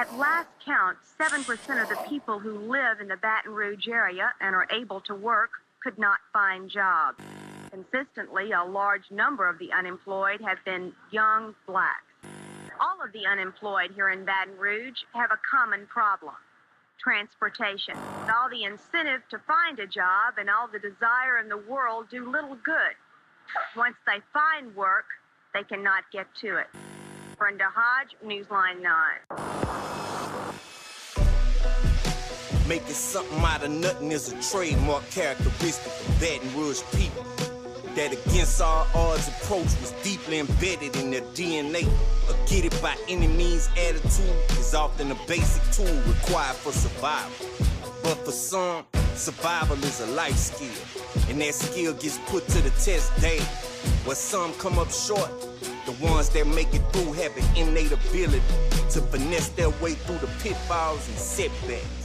At last count, 7% of the people who live in the Baton Rouge area and are able to work could not find jobs. Consistently, a large number of the unemployed have been young blacks. All of the unemployed here in Baton Rouge have a common problem: transportation. All the incentive to find a job and all the desire in the world do little good. Once they find work, they cannot get to it. Brenda Hodge, Newsline 9. Making something out of nothing is a trademark characteristic of Baton Rouge people. That against all odds approach was deeply embedded in their DNA. A get it by any means attitude is often a basic tool required for survival. But for some, survival is a life skill, and that skill gets put to the test daily. Where some come up short, the ones that make it through have an innate ability to finesse their way through the pitfalls and setbacks.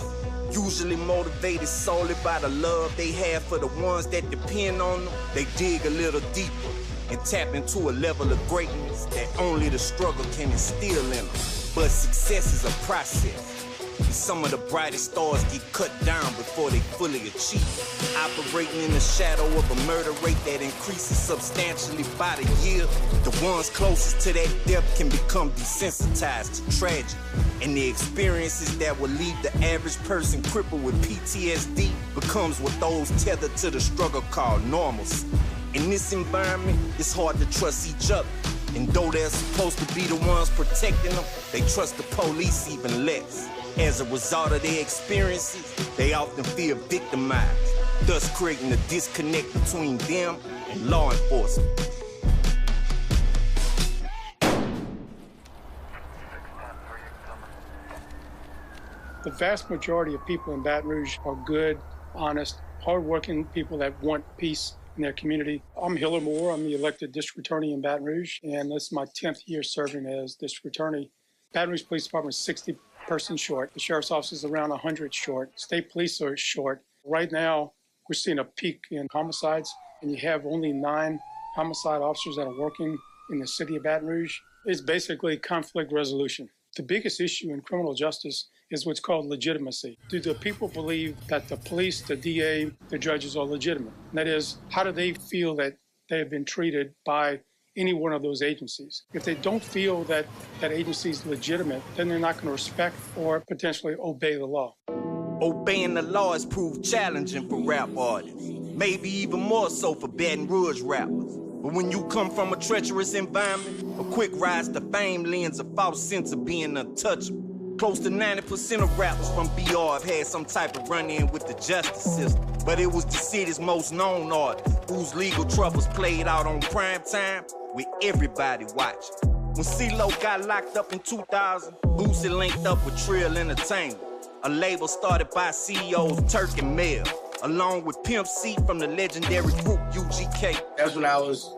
Usually motivated solely by the love they have for the ones that depend on them, they dig a little deeper and tap into a level of greatness that only the struggle can instill in them. But success is a process, and some of the brightest stars get cut down before they fully achieve. Operating in the shadow of a murder rate that increases substantially by the year, the ones closest to that depth can become desensitized to tragedy. And the experiences that will leave the average person crippled with PTSD becomes what those tethered to the struggle call normalcy. In this environment, it's hard to trust each other. And though they're supposed to be the ones protecting them, they trust the police even less. As a result of their experiences, they often feel victimized, thus creating a disconnect between them and law enforcement. The vast majority of people in Baton Rouge are good, honest, hardworking people that want peace in their community. I'm Hiller Moore. I'm the elected district attorney in Baton Rouge, and this is my 10th year serving as district attorney. Baton Rouge Police Department is 60 persons short. The sheriff's office is around 100 short. State police are short. Right now, we're seeing a peak in homicides, and you have only 9 homicide officers that are working in the city of Baton Rouge. It's basically conflict resolution. The biggest issue in criminal justice is what's called legitimacy. Do the people believe that the police, the DA, the judges are legitimate? And that is, how do they feel that they have been treated by any one of those agencies? If they don't feel that that agency is legitimate, then they're not going to respect or potentially obey the law. Obeying the law has proved challenging for rap artists, maybe even more so for Baton Rouge rappers. But when you come from a treacherous environment, a quick rise to fame lends a false sense of being untouchable. Close to 90% of rappers from BR have had some type of run-in with the justice system. But it was the city's most known artist, whose legal troubles played out on prime time with everybody watching. When CeeLo got locked up in 2000, Boosie linked up with Trill Entertainment, a label started by CEOs Turk and Mel, along with Pimp C from the legendary group UGK. That's when I was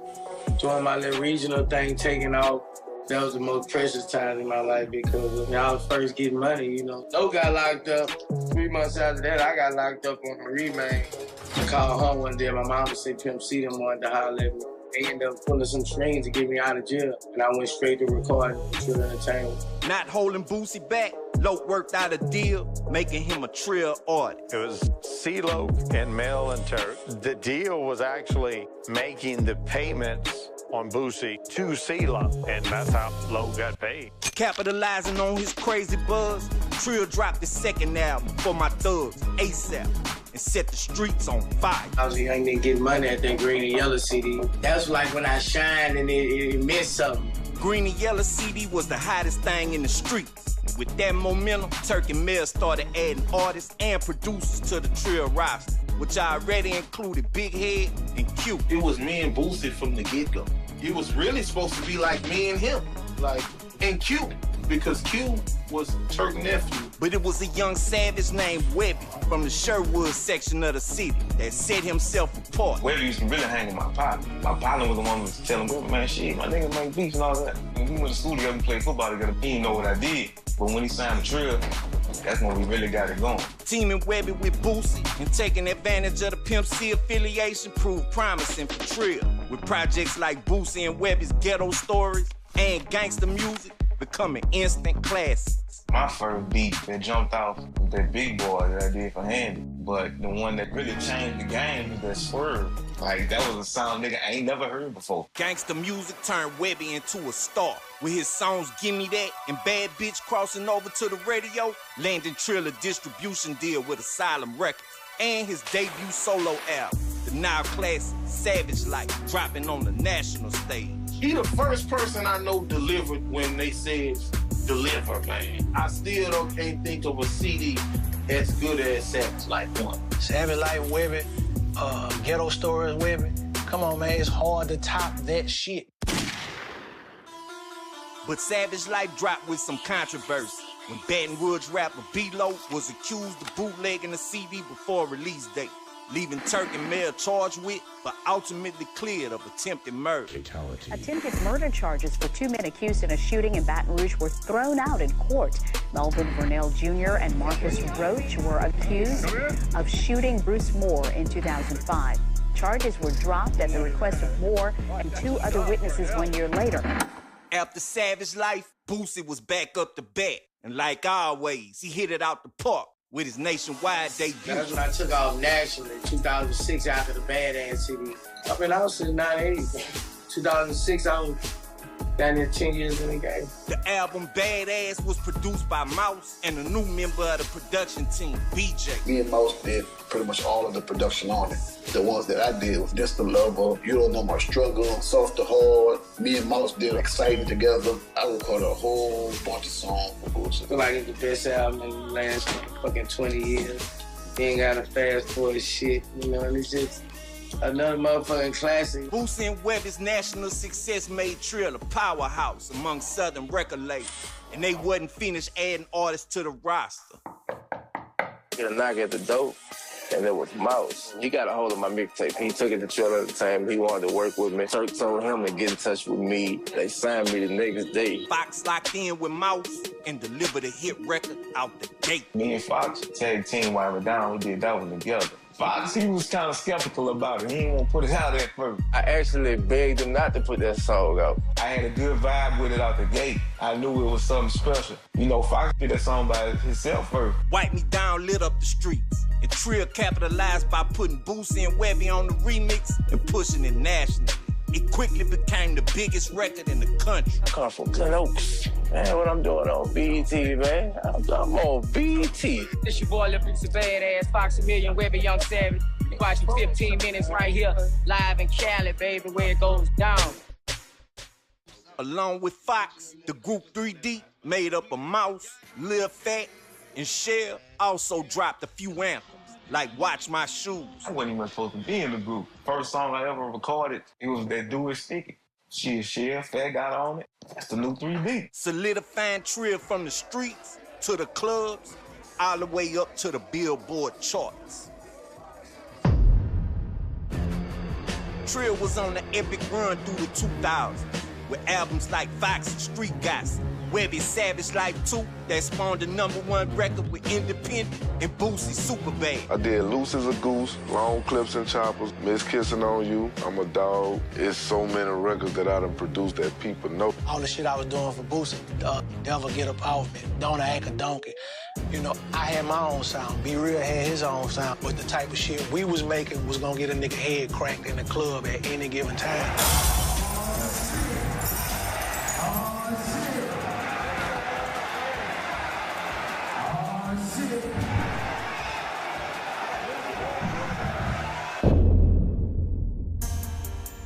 doing my little regional thing, taking off. That was the most precious time in my life because when I was first getting money, you know. Doe got locked up. 3 months after that, I got locked up on a remand. I called home one day. My mama said Pimp C them wanted to holler at me. They ended up pulling some strings to get me out of jail. And I went straight to recording Trill Entertainment. Not holding Boosie back, Loc worked out a deal, making him a Trill artist. It was CeeLo and Mel and Turk. The deal was actually making the payments on Boosie to CeeLo, and that's how Loc got paid. Capitalizing on his crazy buzz, Trill dropped his second album, For My Thugs, ASAP, and set the streets on fire. I was a young nigga getting money at that Green and Yellow CD. That's like when I shined and it meant something. Green and Yellow CD was the hottest thing in the streets. With that momentum, Turk and Mel started adding artists and producers to the Trill roster, which already included Big Head and Q. It was me and Boosie from the get-go. It was really supposed to be like me and him, like, and Q, because Q was Turk's nephew. But it was a young savage named Webby from the Sherwood section of the city that set himself apart. Webby used to really hang with my partner. My partner was the one who was telling me, man, shit, my nigga make beats and all that. When we went to school together and played football together, he didn't know what I did. But when he signed the Trill, that's when we really got it going. Teaming Webby with Boosie and taking advantage of the Pimp C affiliation proved promising for Trill, with projects like Boosie and Webby's Ghetto Stories and Gangsta Music becoming instant classics. My first beat that jumped off was that Big Boy that I did for Handy. But the one that really changed the game was that Swerve. Like, that was a sound nigga I ain't never heard before. Gangsta music turned Webby into a star. With his songs Gimme That and Bad Bitch crossing over to the radio, landing Trill a distribution deal with Asylum Records. And his debut solo album, the now classic Savage Life, dropping on the national stage. He the first person I know delivered when they said deliver, man. I still can't think of a CD as good as Savage Life 1. Savage Life Webby, Ghetto Stories Webby. Come on, man, it's hard to top that shit. But Savage Life dropped with some controversy when Baton Rouge rapper B-Lo was accused of bootlegging the CD before release date, leaving Turk and Mel charged with, but ultimately cleared of attempted murder. Fatality. Attempted murder charges for 2 men accused in a shooting in Baton Rouge were thrown out in court. Melvin Vernell Jr. and Marcus Roach were accused of shooting Bruce Moore in 2005. Charges were dropped at the request of Moore and 2 other witnesses 1 year later. After Savage Life, Boosie was back up to bat, and like always, he hit it out the park with his nationwide debut. That's when I took off nationally in 2006 after the Badass CD. I've been out since 98. 2006, I was down there 10 years in the game. The album Badass was produced by Mouse and a new member of the production team, BJ. Me and Mouse did pretty much all of the production on it. The ones that I did was Just the Lover, You Don't Know My Struggle, Soft to Hard. Me and Mouse did Exciting together. I recorded a whole bunch of songs for Boosie. I feel like it's the best album in the last fucking 20 years. You ain't gotta fast forward shit, you know, and it's just another motherfucking classic. Boosie and Webby's national success made Trill a powerhouse among Southern record labels, and they wasn't finished adding artists to the roster. Get a knock at the door, and it was Mouse. He got a hold of my mixtape. He took it to Trill at the time. He wanted to work with me. Turk told him to get in touch with me. They signed me the next day. Fox locked in with Mouse and delivered a hit record out the gate. Me and Fox tag team while we down, we did that one together. Fox, he was kind of skeptical about it. He didn't want to put it out at first. I actually begged him not to put that song out. I had a good vibe with it out the gate. I knew it was something special. You know, Fox did that song by himself first. Wipe Me Down lit up the streets, and Trill capitalized by putting Boosie and Webby on the remix and pushing it nationally. It quickly became the biggest record in the country. I come from Glen Oaks. Man, what I'm doing on BET, man. I'm on BET. This your boy, Lil Piece of Badass, Fox a Million, Webby, Young Savage. You watching 15 minutes right here, live in Cali, baby, where it goes down. Along with Fox, the group 3D, made up of Mouse, Lil Fat, and Shell, also dropped a few anthems, like Watch My Shoes. I wasn't even supposed to be in the group. First song I ever recorded, it was that Do It Sticky. Shell, Fat got on it. That's the new 3D. Solidifying Trill from the streets to the clubs, all the way up to the Billboard charts. Trill was on the epic run through the 2000s with albums like Fox and Street Gossip, Webby's Savage Life 2 that spawned the #1 record with Independent, and Boosie's Superbad. I did Loose as a Goose, Long Clips and Choppers, Miss Kissing on You, I'm a Dog. It's so many records that I done produced that people know. All the shit I was doing for Boosie, Devil Get Up Off Me, Don't Act a Donkey. You know, I had my own sound. Be Real had his own sound. But the type of shit we was making was gonna get a nigga head cracked in the club at any given time.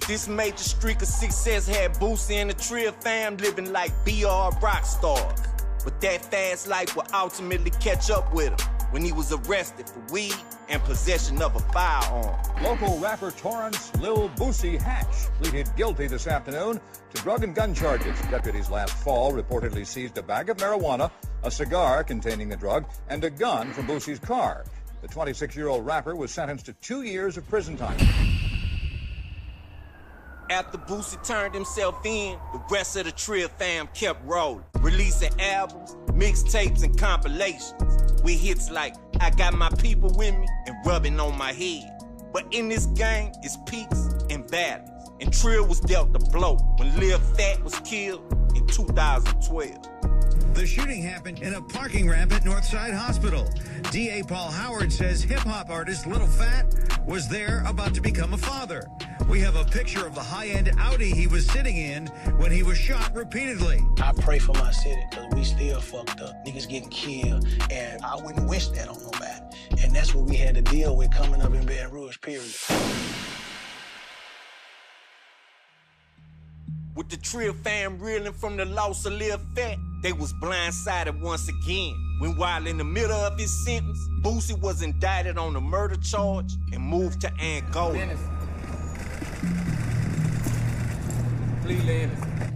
This major streak of success had Boosie and the Trill fam living like BR rock stars. But that fast life would ultimately catch up with him when he was arrested for weed and possession of a firearm. Local rapper Torrance Lil Boosie Hatch pleaded guilty this afternoon to drug and gun charges. Deputies last fall reportedly seized a bag of marijuana, a cigar containing the drug, and a gun from Boosie's car. The 26-year-old rapper was sentenced to 2 years of prison time. After Boosie turned himself in, the rest of the Trill fam kept rolling, releasing albums, mixtapes, and compilations with hits like I Got My People With Me and Rubbing on My Head. But in this game, it's peaks and valleys, and Trill was dealt the blow when Lil Fat was killed in 2012. The shooting happened in a parking ramp at Northside Hospital. D.A. Paul Howard says hip-hop artist Little Fat was there about to become a father. We have a picture of the high-end Audi he was sitting in when he was shot repeatedly. I pray for my city because we still fucked up. Niggas getting killed, and I wouldn't wish that on nobody. And that's what we had to deal with coming up in Baton Rouge, period. With the Trill fam reeling from the loss of Lil Fat, they was blindsided once again. When while in the middle of his sentence, Boosie was indicted on a murder charge and moved to Angola.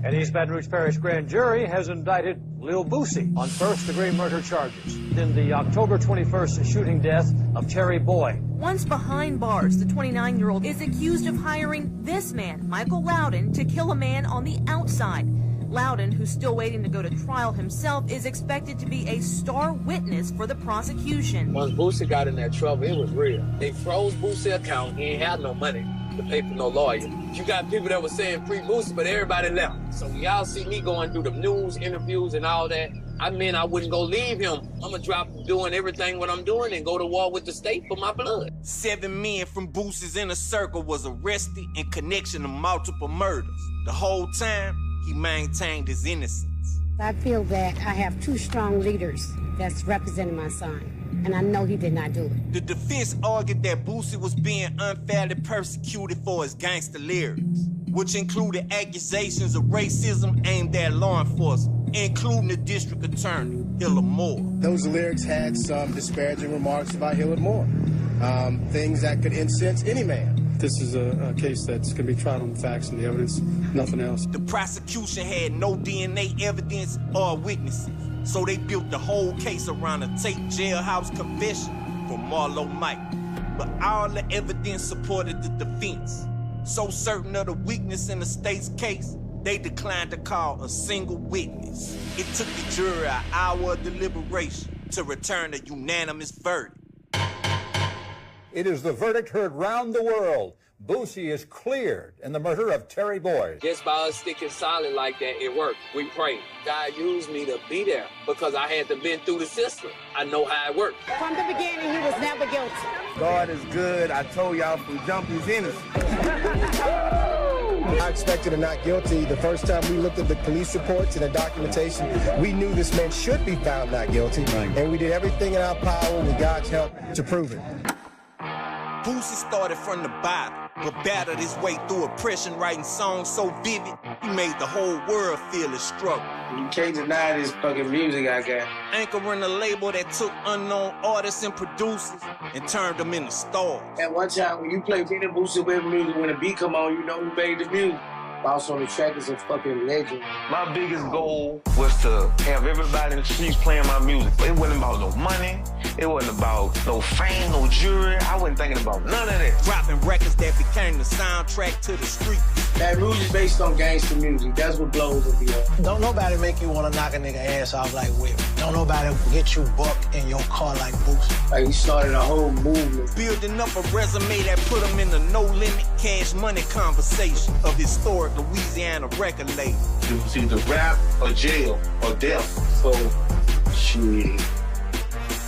An East Baton Rouge Parish grand jury has indicted Lil Boosie on first-degree murder charges in the October 21st shooting death of Terry Boy. Once behind bars, the 29-year-old is accused of hiring this man, Michael Loudon, to kill a man on the outside. Loudon, who's still waiting to go to trial himself, is expected to be a star witness for the prosecution. Once Boosie got in that trouble, it was real. They froze Boosie's account. He ain't had no money to pay for no lawyer. You got people that were saying free Boosie, but everybody left. So when y'all see me going through the news interviews and all that, I mean, I wouldn't go leave him. I'm gonna drop doing everything what I'm doing and go to war with the state for my blood. 7 men from Boosie's inner circle was arrested in connection to multiple murders. The whole time, he maintained his innocence. I feel that I have 2 strong leaders that's representing my son, and I know he did not do it. The defense argued that Boosie was being unfairly persecuted for his gangster lyrics, which included accusations of racism aimed at law enforcement, including the district attorney, Hillard Moore. Those lyrics had some disparaging remarks about Hillard Moore, things that could incense any man. This is a case that's going to be tried on the facts and the evidence, nothing else. The prosecution had no DNA evidence or witnesses, so they built the whole case around a taped jailhouse confession from Marlo Mike. But all the evidence supported the defense. So certain of the weakness in the state's case, they declined to call a single witness. It took the jury an hour of deliberation to return a unanimous verdict. It is the verdict heard round the world. Boosie is cleared in the murder of Terry Boyd. Just by us sticking solid like that, it worked. We prayed. God used me to be there because I had to been through the system. I know how it worked. From the beginning, he was never guilty. God is good. I told y'all from jump he's innocent. I expected a not guilty. The first time we looked at the police reports and the documentation, we knew this man should be found not guilty, and we did everything in our power with God's help to prove it. Boosie started from the bottom, but battled his way through oppression, writing songs so vivid, he made the whole world feel his struggle. You can't deny this fucking music I got. Anchoring a label that took unknown artists and producers and turned them into stars. At one time, when you play Peter Boosie with music, when the beat come on, you know who made the music. Boss on the track is a fucking legend. My biggest goal was to have everybody in the streets playing my music. It wasn't about no money. It wasn't about no fame, no jury. I wasn't thinking about none of that. Dropping records that became the soundtrack to the street. That Rouge is based on gangster music. That's what blows up here. Don't nobody make you want to knock a nigga ass off like Whip. Don't nobody get you bucked in your car like Boosie. Like he started a whole movement. Building up a resume that put him in the no-limit cash money conversation of historic Louisiana record label. It was either rap or jail or death. So, shit.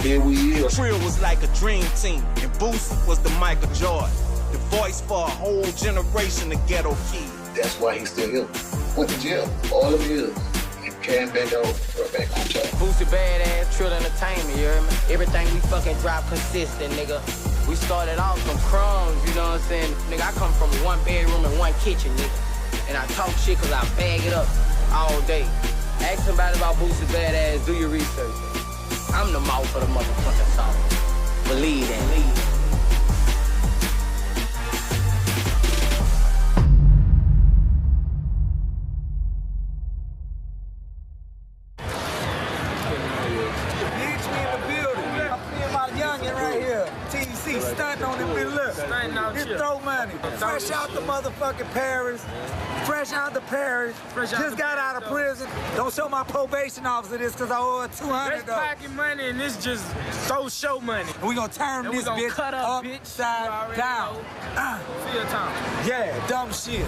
Here we is. Trill was like a dream team, and Boosie was the Michael Jordan, the voice for a whole generation of ghetto kids. That's why he's still here. Went to jail all of years. And came back out, right back on track. Boosie badass, Trill entertainment, you hear me? Everything we fucking drop consistent, nigga. We started off from crumbs, you know what I'm saying? Nigga, I come from 1 bedroom and 1 kitchen, nigga. And I talk shit cause I bag it up all day. Ask somebody about Boosie badass, do your research. I'm the mouth of the motherfucking song. Believe that. Stunting on him, look. His throw money. Fresh out the motherfucking Paris. Fresh out the Paris. Just got out of prison. Don't show my probation officer this because I owe her $200. That's pocket money and this just show money. We gonna turn this bitch cut up, upside down. Feel time. Yeah, dumb shit.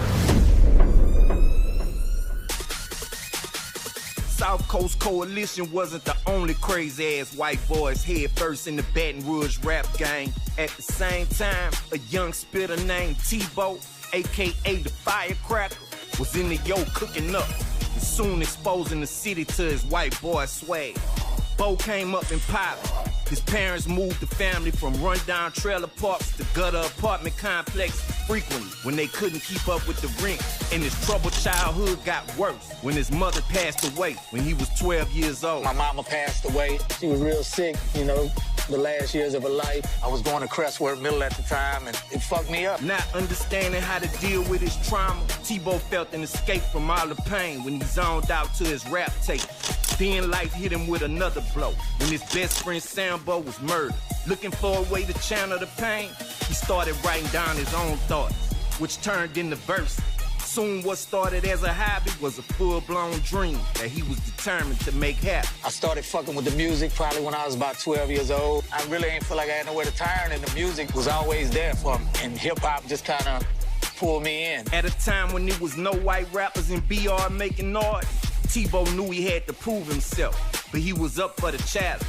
South Coast Coalition wasn't the only crazy-ass white boys head first in the Baton Rouge rap gang. At the same time, a young spitter named Tebow, a.k.a. the Firecracker, was in the yo cooking up, and soon exposing the city to his white boy swag. Bo came up in poverty. His parents moved the family from rundown trailer parks to gutter apartment complexes frequently when they couldn't keep up with the rent. And his troubled childhood got worse when his mother passed away when he was 12 years old. My mama passed away. She was real sick, you know, the last years of her life. I was going to Crestworth Middle at the time, and it fucked me up. Not understanding how to deal with his trauma, Tebow felt an escape from all the pain when he zoned out to his rap tape. Then life hit him with another blow when his best friend Sambo was murdered. Looking for a way to channel the pain, he started writing down his own thoughts, which turned into verses. Soon what started as a hobby was a full-blown dream that he was determined to make happen. I started fucking with the music probably when I was about 12 years old. I really ain't feel like I had nowhere to turn, and the music was always there for me. And hip-hop just kind of pulled me in. At a time when there was no white rappers in BR making noise, Tebow knew he had to prove himself, but he was up for the challenge.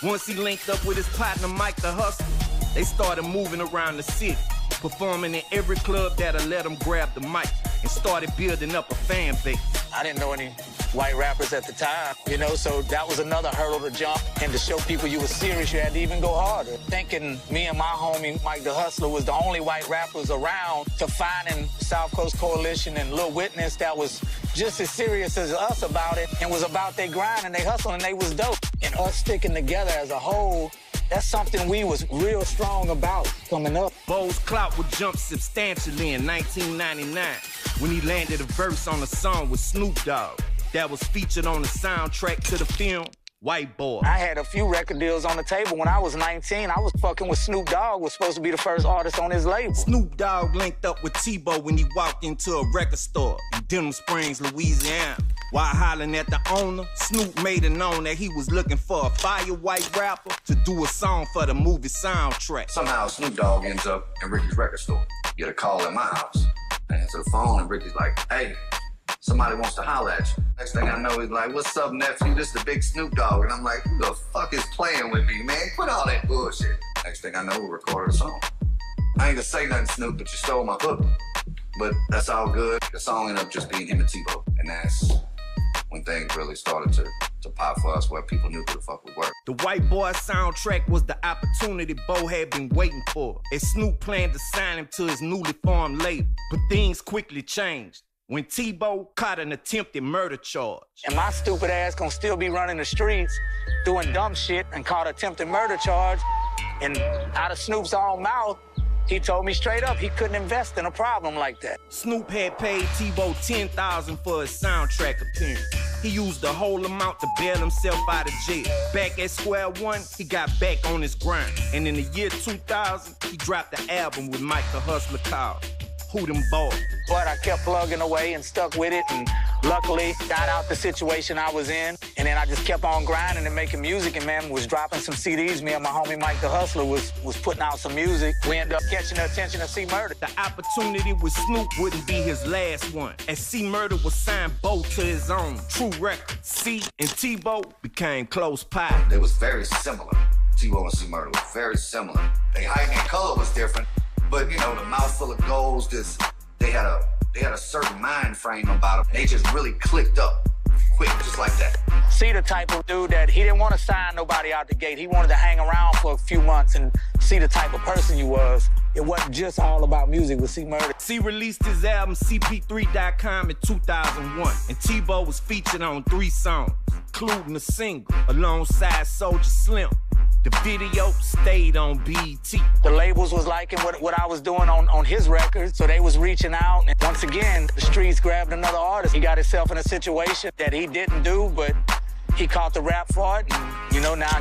Once he linked up with his partner Mike the Hustler, they started moving around the city, performing in every club that'll let them grab the mic, and started building up a fan base. I didn't know any white rappers at the time, you know, so that was another hurdle to jump. And to show people you were serious, you had to even go harder. Thinking me and my homie Mike the Hustler was the only white rappers around to finding South Coast Coalition and Lil Witness that was just as serious as us about it and was about their grind and they hustle and they was dope. And us sticking together as a whole, that's something we was real strong about coming up. Bo's clout would jump substantially in 1999 when he landed a verse on a song with Snoop Dogg that was featured on the soundtrack to the film White Boy. I had a few record deals on the table when I was 19. I was fucking with Snoop Dogg, was supposed to be the first artist on his label. Snoop Dogg linked up with Tebow when he walked into a record store in Denham Springs, Louisiana. While hollering at the owner, Snoop made it known that he was looking for a fire white rapper to do a song for the movie soundtrack. Somehow Snoop Dogg ends up in Ricky's record store. Get a call at my house. I answer the phone and Ricky's like, hey, somebody wants to holler at you. Next thing I know, he's like, what's up, nephew? This the big Snoop Dogg. And I'm like, who the fuck is playing with me, man? Quit all that bullshit. Next thing I know, we recorded a song. I ain't gonna say nothing, Snoop, but you stole my hook. But that's all good. The song ended up just being him and Tebow. And that's when things really started to pop for us, where people knew who the fuck we were. The White Boy soundtrack was the opportunity Bo had been waiting for, as Snoop planned to sign him to his newly formed label. But things quickly changed when Tebow caught an attempted murder charge. And my stupid ass gonna still be running the streets doing dumb shit and caught attempted murder charge. And out of Snoop's own mouth, he told me straight up he couldn't invest in a problem like that. Snoop had paid Tebow $10,000 for his soundtrack appearance. He used the whole amount to bail himself out of jail. Back at square one, he got back on his grind. And in the year 2000, he dropped the album with Mike the Hustler called Who Them Boys. But I kept plugging away and stuck with it, and luckily got out the situation I was in. And then I just kept on grinding and making music, and man, was dropping some CDs. Me and my homie Mike the Hustler was putting out some music. We ended up catching the attention of C Murder. The opportunity with Snoop wouldn't be his last one, as C Murder was signed both to his own True Records. C and Tebow became close pals. They was very similar. Tebow and C Murder was very similar. Their height and color was different, but you know, the mouthful of goals, they had a certain mind frame about them. They just really clicked up quick, just like that. See the type of dude that he didn't want to sign nobody out the gate. He wanted to hang around for a few months and see the type of person you was. It wasn't just all about music with C Murder. C released his album CP3.com in 2001, and Tebow was featured on 3 songs, including a single alongside Soulja Slim. The video stayed on BET. The labels was liking what I was doing on his record, so they was reaching out. And once again, the streets grabbed another artist. He got himself in a situation that he didn't do, but he caught the rap for it. And, you know, now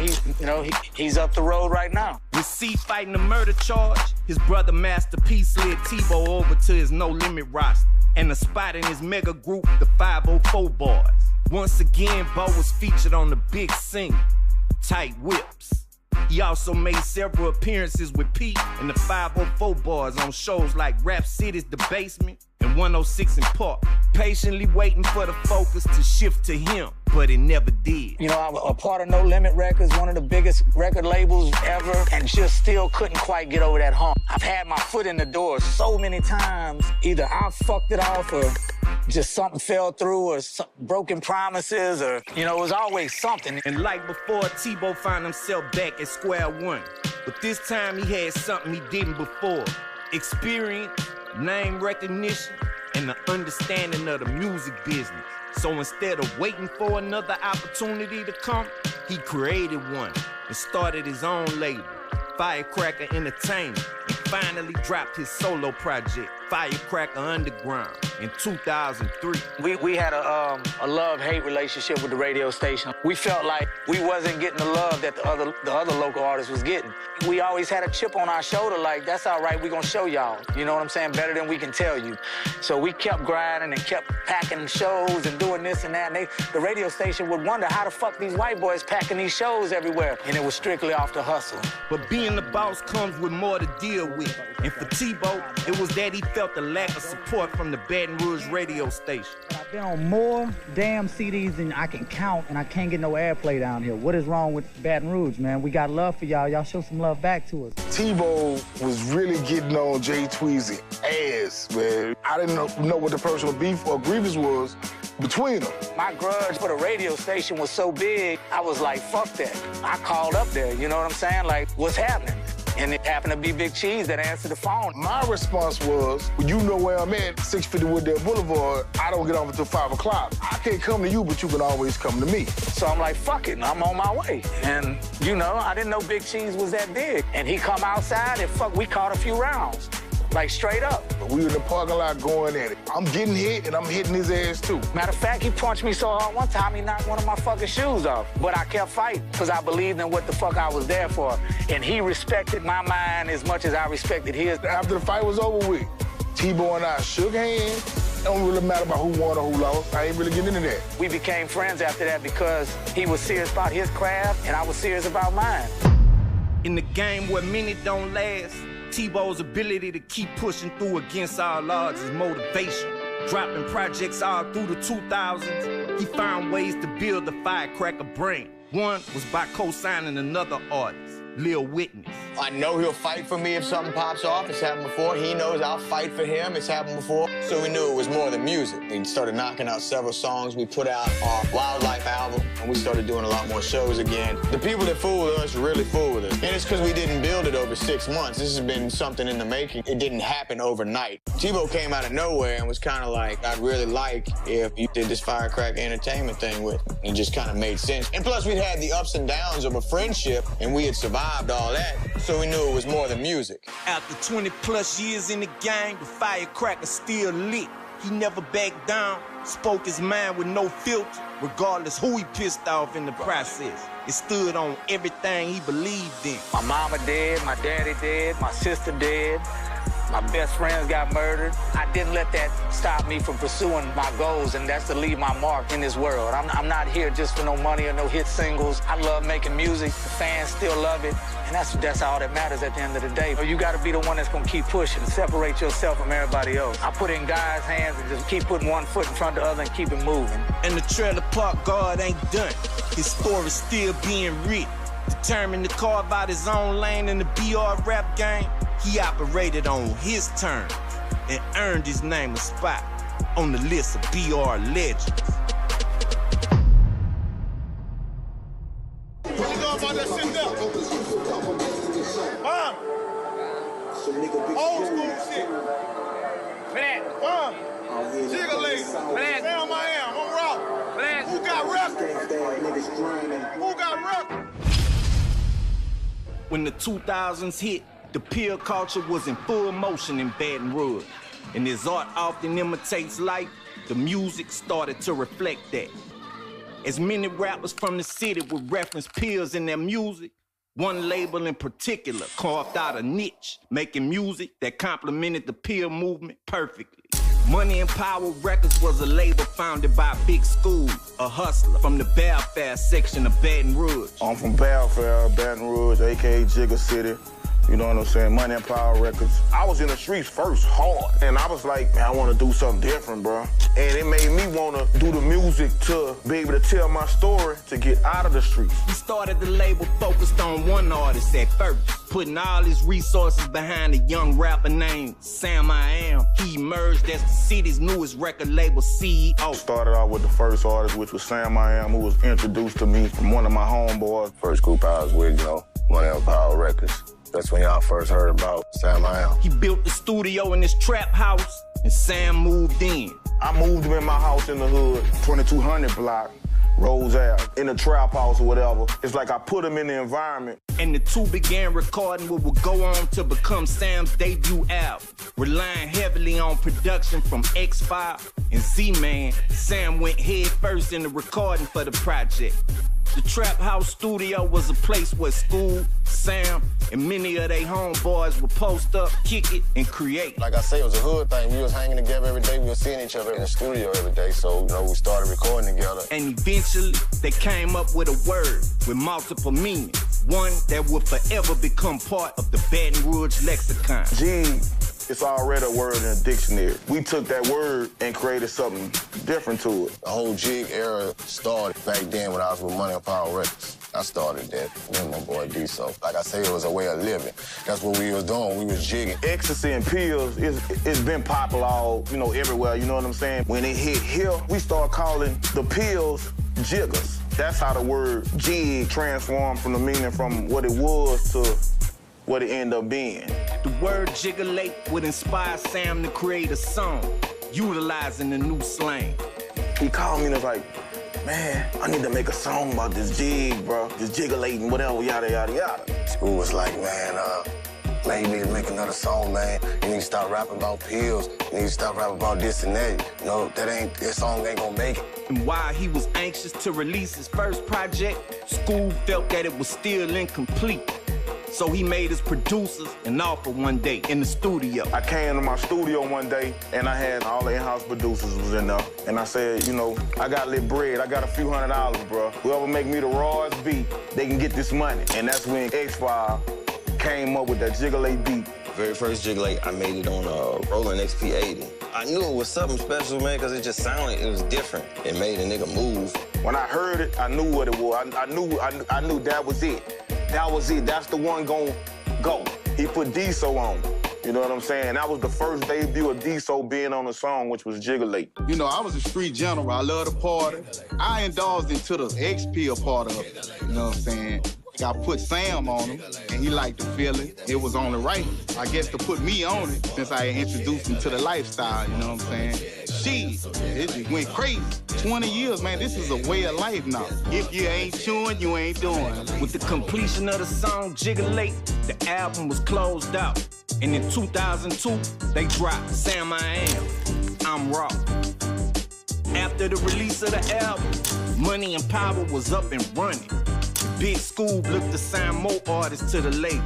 he's up the road right now. With C fighting the murder charge, his brother Master P slid Tebow over to his No Limit roster and a spot in his mega group, the 504 Boys. Once again, Bo was featured on the big single, Tight Whips. He also made several appearances with Pete and the 504 Boys on shows like Rap City's The Basement and 106 in Park, patiently waiting for the focus to shift to him. but it never did. You know, I'm a part of No Limit Records, one of the biggest record labels ever, and just still couldn't quite get over that hump. I've had my foot in the door so many times. Either I fucked it off or just something fell through or broken promises or, you know, it was always something. And like before, Tebow found himself back at square one. But this time he had something he didn't before. Experience, name recognition, and the understanding of the music business. So instead of waiting for another opportunity to come, he created one and started his own label, Firecracker Entertainment, and finally dropped his solo project, Firecracker Underground, in 2003. We had a love-hate relationship with the radio station. We felt like we wasn't getting the love that the other local artists was getting. We always had a chip on our shoulder like, that's all right, we gonna show y'all. You know what I'm saying? Better than we can tell you. So we kept grinding and kept packing shows and doing this and that. And the radio station would wonder how the fuck these white boys packing these shows everywhere. And it was strictly off the hustle. But being the boss comes with more to deal with. And for Tebow, it was that he felt the lack of support from the Baton Rouge radio station. I've been on more damn CDs than I can count, and I can't get no airplay down here. What is wrong with Baton Rouge, man? We got love for y'all. Y'all show some love back to us. Tebow was really getting on Jay Tweezy ass, man. I didn't know what the personal beef or grievance was between them. My grudge for the radio station was so big, I was like, fuck that. I called up there, you know what I'm saying? Like, what's happening? And it happened to be Big Cheese that answered the phone. My response was, you know where I'm at, 650 Wooddale Boulevard. I don't get off until 5 o'clock. I can't come to you, but you can always come to me. So I'm like, fuck it, I'm on my way. And, you know, I didn't know Big Cheese was that big. And he come outside and fuck, we caught a few rounds. Like, straight up. We were in the parking lot going at it. I'm getting hit, and I'm hitting his ass, too. Matter of fact, he punched me so hard one time, he knocked one of my fucking shoes off. But I kept fighting, because I believed in what the fuck I was there for. And he respected my mind as much as I respected his. After the fight was over with, Tebow and I shook hands. It don't really matter about who won or who lost. I ain't really getting into that. We became friends after that because he was serious about his craft, and I was serious about mine. In the game where many don't last, Tebow's ability to keep pushing through against all odds is motivation. Dropping projects all through the 2000s, he found ways to build the Firecracker brand. One was by co-signing another artist, Lil Witness. I know he'll fight for me if something pops off. It's happened before. He knows I'll fight for him. It's happened before. So we knew it was more than music. We started knocking out several songs. We put out our Wildlife album, and we started doing a lot more shows again. The people that fool with us really fool with us. And it's because we didn't build it over 6 months. This has been something in the making. It didn't happen overnight. Tebow came out of nowhere and was kind of like, I'd really like if you did this Firecracker Entertainment thing with me. It just kind of made sense. And plus, we'd had the ups and downs of a friendship, and we had survived all that. So we knew it was more than music. After 20+ years in the game, the Firecracker still lit. He never backed down, spoke his mind with no filter, regardless who he pissed off in the process. It stood on everything he believed in. My mama dead, my daddy dead, my sister dead. My best friends got murdered. I didn't let that stop me from pursuing my goals, and that's to leave my mark in this world. I'm not here just for no money or no hit singles. I love making music. The fans still love it, and that's all that matters at the end of the day. You got to be the one that's going to keep pushing, separate yourself from everybody else. I put it in God's hands and just keep putting one foot in front of the other and keep it moving. And the trailer park guard ain't done. His story's still being written. Determined to carve out his own lane in the BR rap game, he operated on his terms and earned his name a spot on the list of BR legends. What you know about that shit there? Mom! Old school shit. Black. Mom! Jiggle lady. Black. Sam I am. I'm rock. Black. Who got records? Who got records? When the 2000s hit, the pill culture was in full motion in Baton Rouge. And as art often imitates life, the music started to reflect that. As many rappers from the city would reference pills in their music, one label in particular carved out a niche, making music that complemented the pill movement perfectly. Money and Power Records was a label founded by Big School, a hustler from the Belfair section of Baton Rouge. I'm from Belfair, Baton Rouge, a.k.a. Jigger City. You know what I'm saying? Money and Power Records. I was in the streets first, hard. And I was like, man, I want to do something different, bro. And it made me want to do the music to be able to tell my story, to get out of the streets. He started the label focused on one artist at first, putting all his resources behind a young rapper named Sam I Am. He emerged as the city's newest record label CEO. Started out with the first artist, which was Sam I Am, who was introduced to me from one of my homeboys. First group I was with, Money and Power Records. That's when y'all first heard about Sam I Am. He built the studio in his trap house, and Sam moved in. I moved him in my house in the hood, 2200 block, Rouge, in the trap house or whatever. It's like I put him in the environment. And the two began recording what would go on to become Sam's debut album. Relying heavily on production from X-5 and Z-Man, Sam went head first in the recording for the project. The Trap House studio was a place where School, Sam, and many of their homeboys would post up, kick it, and create. Like I say, it was a hood thing. We was hanging together every day. We was seeing each other in the studio every day. So, we started recording together. And eventually, they came up with a word with multiple meanings. One that would forever become part of the Baton Rouge lexicon. G, it's already a word in a dictionary. We took that word and created something different to it. The whole jig era started back then when I was with Money and Power Records. I started that, me and my boy D-So. Like I say, it was a way of living. That's what we was doing. We was jigging. Ecstasy and pills, it's been popular all, everywhere, you know what I'm saying? When it hit here, we started calling the pills jiggers. That's how the word jig transformed from the meaning from what it was to what it ended up being. The word jiggalate would inspire Sam to create a song, utilizing the new slang. He called me and was like, man, I need to make a song about this jig, bro. This jiggalating, whatever, yada, yada, yada. School was like, man, you need to make another song, man. You need to stop rapping about pills. You need to stop rapping about this and that. That song ain't gonna make it. And while he was anxious to release his first project, School felt that it was still incomplete. So he made his producers an offer one day in the studio. I came to my studio one day, and I had all the in-house producers was in there. And I said, I got a little bread. I got a few $100, bro. Whoever make me the rawest beat, they can get this money. And that's when X-5 came up with that Jiggalate beat. Very first Jiggalate, I made it on a Roland XP80. I knew it was something special, man, because it just sounded, it was different. It made a nigga move. When I heard it, I knew what it was. I knew that was it. That was it. That's the one gon' go. He put D-So on. You know what I'm saying? That was the first debut of D-So being on a song, which was Jiggalate. I was a street general. I love the party. I indulged into the X-Pill part of it. You know what I'm saying? I put Sam on him, and he liked the feeling. It was on the right, I guess, to put me on it, since I introduced him to the lifestyle, you know what I'm saying? It just went crazy. 20 years, man, this is a way of life now. If you ain't chewing, you ain't doing. With the completion of the song Jiggalate, the album was closed out. And in 2002, they dropped Sam I Am, I'm Raw. After the release of the album, Money and Power was up and running. Big School looked to sign more artists to the label.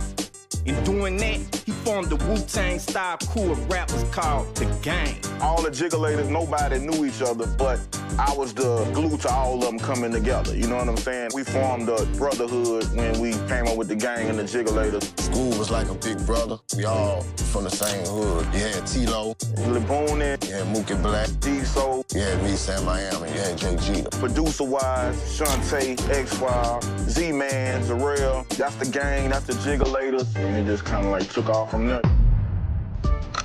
In doing that, he formed a Wu-Tang style crew of rappers called The Gang. All the Jiggalators, nobody knew each other, but I was the glue to all of them coming together. You know what I'm saying? We formed a brotherhood when we came up with The Gang and the Jiggalators. School was like a big brother. We all from the same hood. You had T-Lo, LeBonin, you had Mookie Black, D-So, you had me, Sam I Am, and you had Jay Jeter. Producer-wise, Shantae, X-File, Z-Man, Zarrell. That's The Gang, that's the Jiggalators. And it just kind of like took off from there.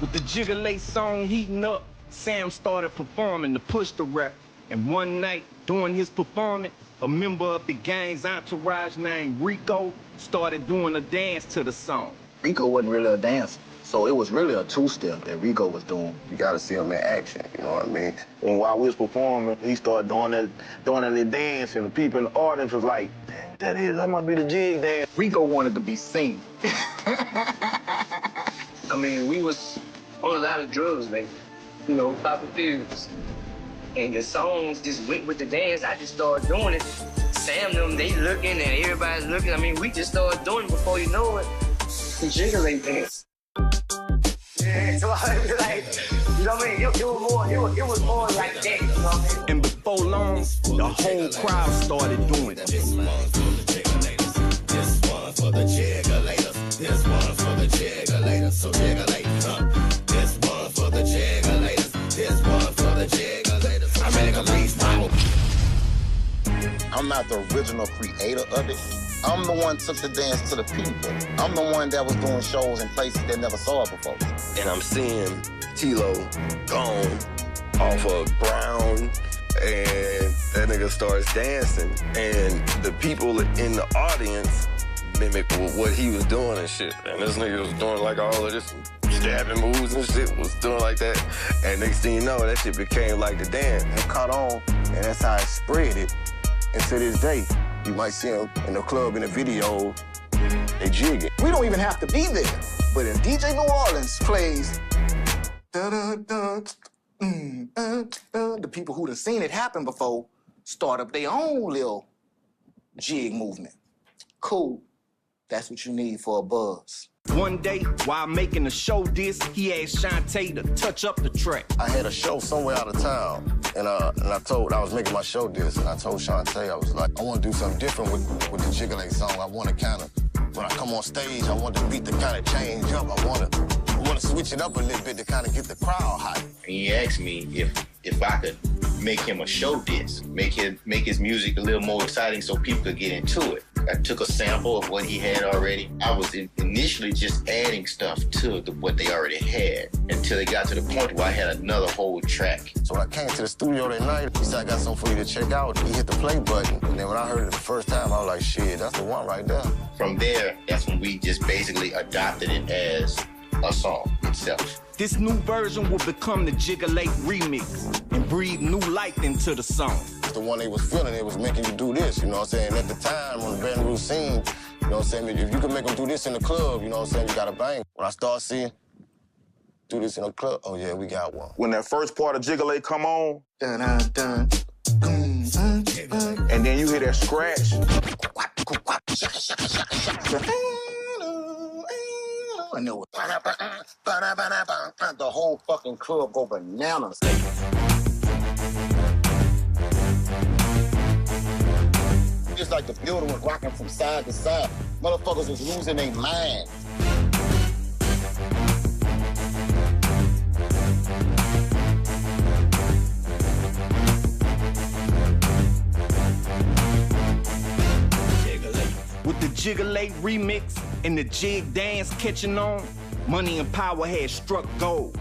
With the Jiggalate song heating up, Sam started performing to push the record. And one night, during his performance, a member of the gang's entourage named Rico started doing a dance to the song. Rico wasn't really a dancer, so it was really a two-step that Rico was doing. You gotta see him in action, you know what I mean? And while we was performing, he started doing that little dance, and the people in the audience was like, that must be the jig dance. Rico wanted to be seen. I mean, we was on a lot of drugs, man. Popping pills. And the songs just went with the dance. I just started doing it. Sam them, they looking and everybody's looking. I mean, we just started doing it before you know it. The Jiggalate dance. Yeah, so I was like, you know what I mean? It was more like that, you know what I mean? And before long, the whole crowd started doing it. This one for the Jiggalators. This one for the jiggalators, so jiggalate. This one for the jiggalators. This one for the jiggalators. I make a beast power. I'm not the original creator of it. I'm the one took the dance to the people. I'm the one that was doing shows in places that never saw it before. And I'm seeing Tilo gone off of Brown, and that nigga starts dancing, and the people in the audience mimic what he was doing and shit. And this nigga was doing like all of this stabbing moves and shit, was doing like that. And next thing you know, that shit became like the dance. It caught on, and that's how it spread it. And to this day, you might see them in the club, in the video, they jig it. We don't even have to be there. But if DJ New Orleans plays, the people who done seen it happen before start up their own little jig movement. Cool. That's what you need for a buzz. One day, while making a show disc, he asked Shantae to touch up the track. I had a show somewhere out of town, and I was making my show disc, and I told Shantae, I was like, I want to do something different with the Jiggalate song. I want to kind of, when I come on stage, I want the beat to kind of change up. I want to switch it up a little bit to kind of get the crowd hype. And he asked me if I could make him a show disc, make his music a little more exciting so people could get into it. I took a sample of what he had already. I was initially just adding stuff to what they already had until it got to the point where I had another whole track. So when I came to the studio that night, he said, I got something for you to check out. He hit the play button, and then when I heard it the first time, I was like, shit, that's the one right there. From there, that's when we just basically adopted it as a song itself. This new version will become the Jiggalate remix and breathe new life into the song. The one they was feeling, it was making you do this, you know what I'm saying? At the time, on the Baton Rouge scene, you know what I'm saying? If you can make them do this in the club, you know what I'm saying? You got a bang. When I start seeing do this in the club, oh yeah, we got one. When that first part of Jiggalate come on, and then you hear that scratch. And it was the whole fucking club go bananas. It's like the building was rocking from side to side. Motherfuckers was losing their mind. With the Jiggalate remix and the jig dance catching on, Money and Power had struck gold,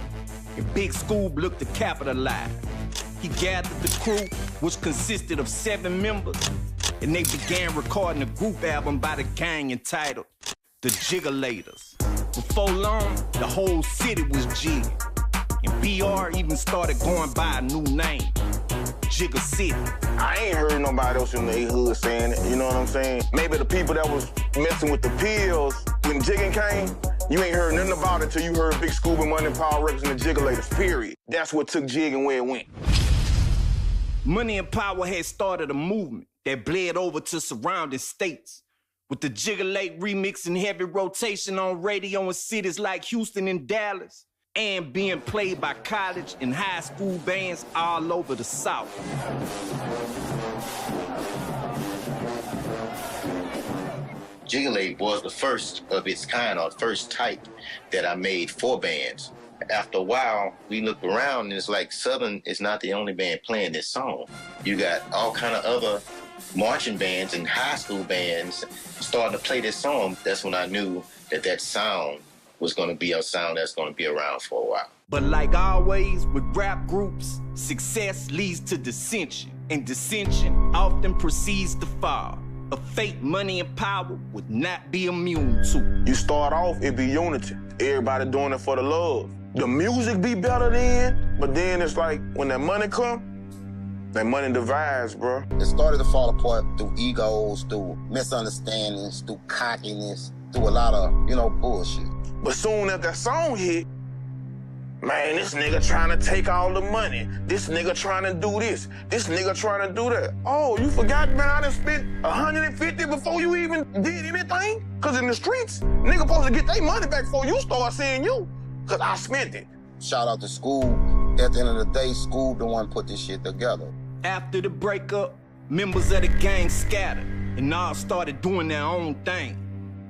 and Big Scoob looked to capitalize. He gathered the crew, which consisted of 7 members, and they began recording a group album by the gang entitled The Jiggalators. Before long, the whole city was jigging, and BR even started going by a new name, Jigga City. I ain't heard nobody else in the hood saying it, you know what I'm saying? Maybe the people that was messing with the pills when jigging came, you ain't heard nothing about it until you heard Big Scoob and Money and Power Records and the Jiggalators, period. That's what took jigging where it went. Money and Power had started a movement that bled over to surrounding states, with the Jiggalate remix in heavy rotation on radio in cities like Houston and Dallas, and being played by college and high school bands all over the South. Jiggalate was the first of its kind, or the first type that I made for bands. After a while, we looked around and it's like Southern is not the only band playing this song. You got all kind of other marching bands and high school bands starting to play this song. That's when I knew that sound was going to be a sound that's going to be around for a while. But like always with rap groups, success leads to dissension, and dissension often precedes the fall. A fate Money and Power would not be immune to. You start off, it be unity. Everybody doing it for the love. The music be better then, but then it's like when that money come, that money divides, bro. It started to fall apart through egos, through misunderstandings, through cockiness, through a lot of, bullshit. But soon as that song hit, man, this nigga trying to take all the money. This nigga trying to do this. This nigga trying to do that. Oh, you forgot, man, I done spent $150 before you even did anything? Cause in the streets, nigga supposed to get their money back before you start seeing you. Cause I spent it. Shout out to Scoob. At the end of the day, Scoob the one put this shit together. After the breakup, members of the gang scattered and all started doing their own thing.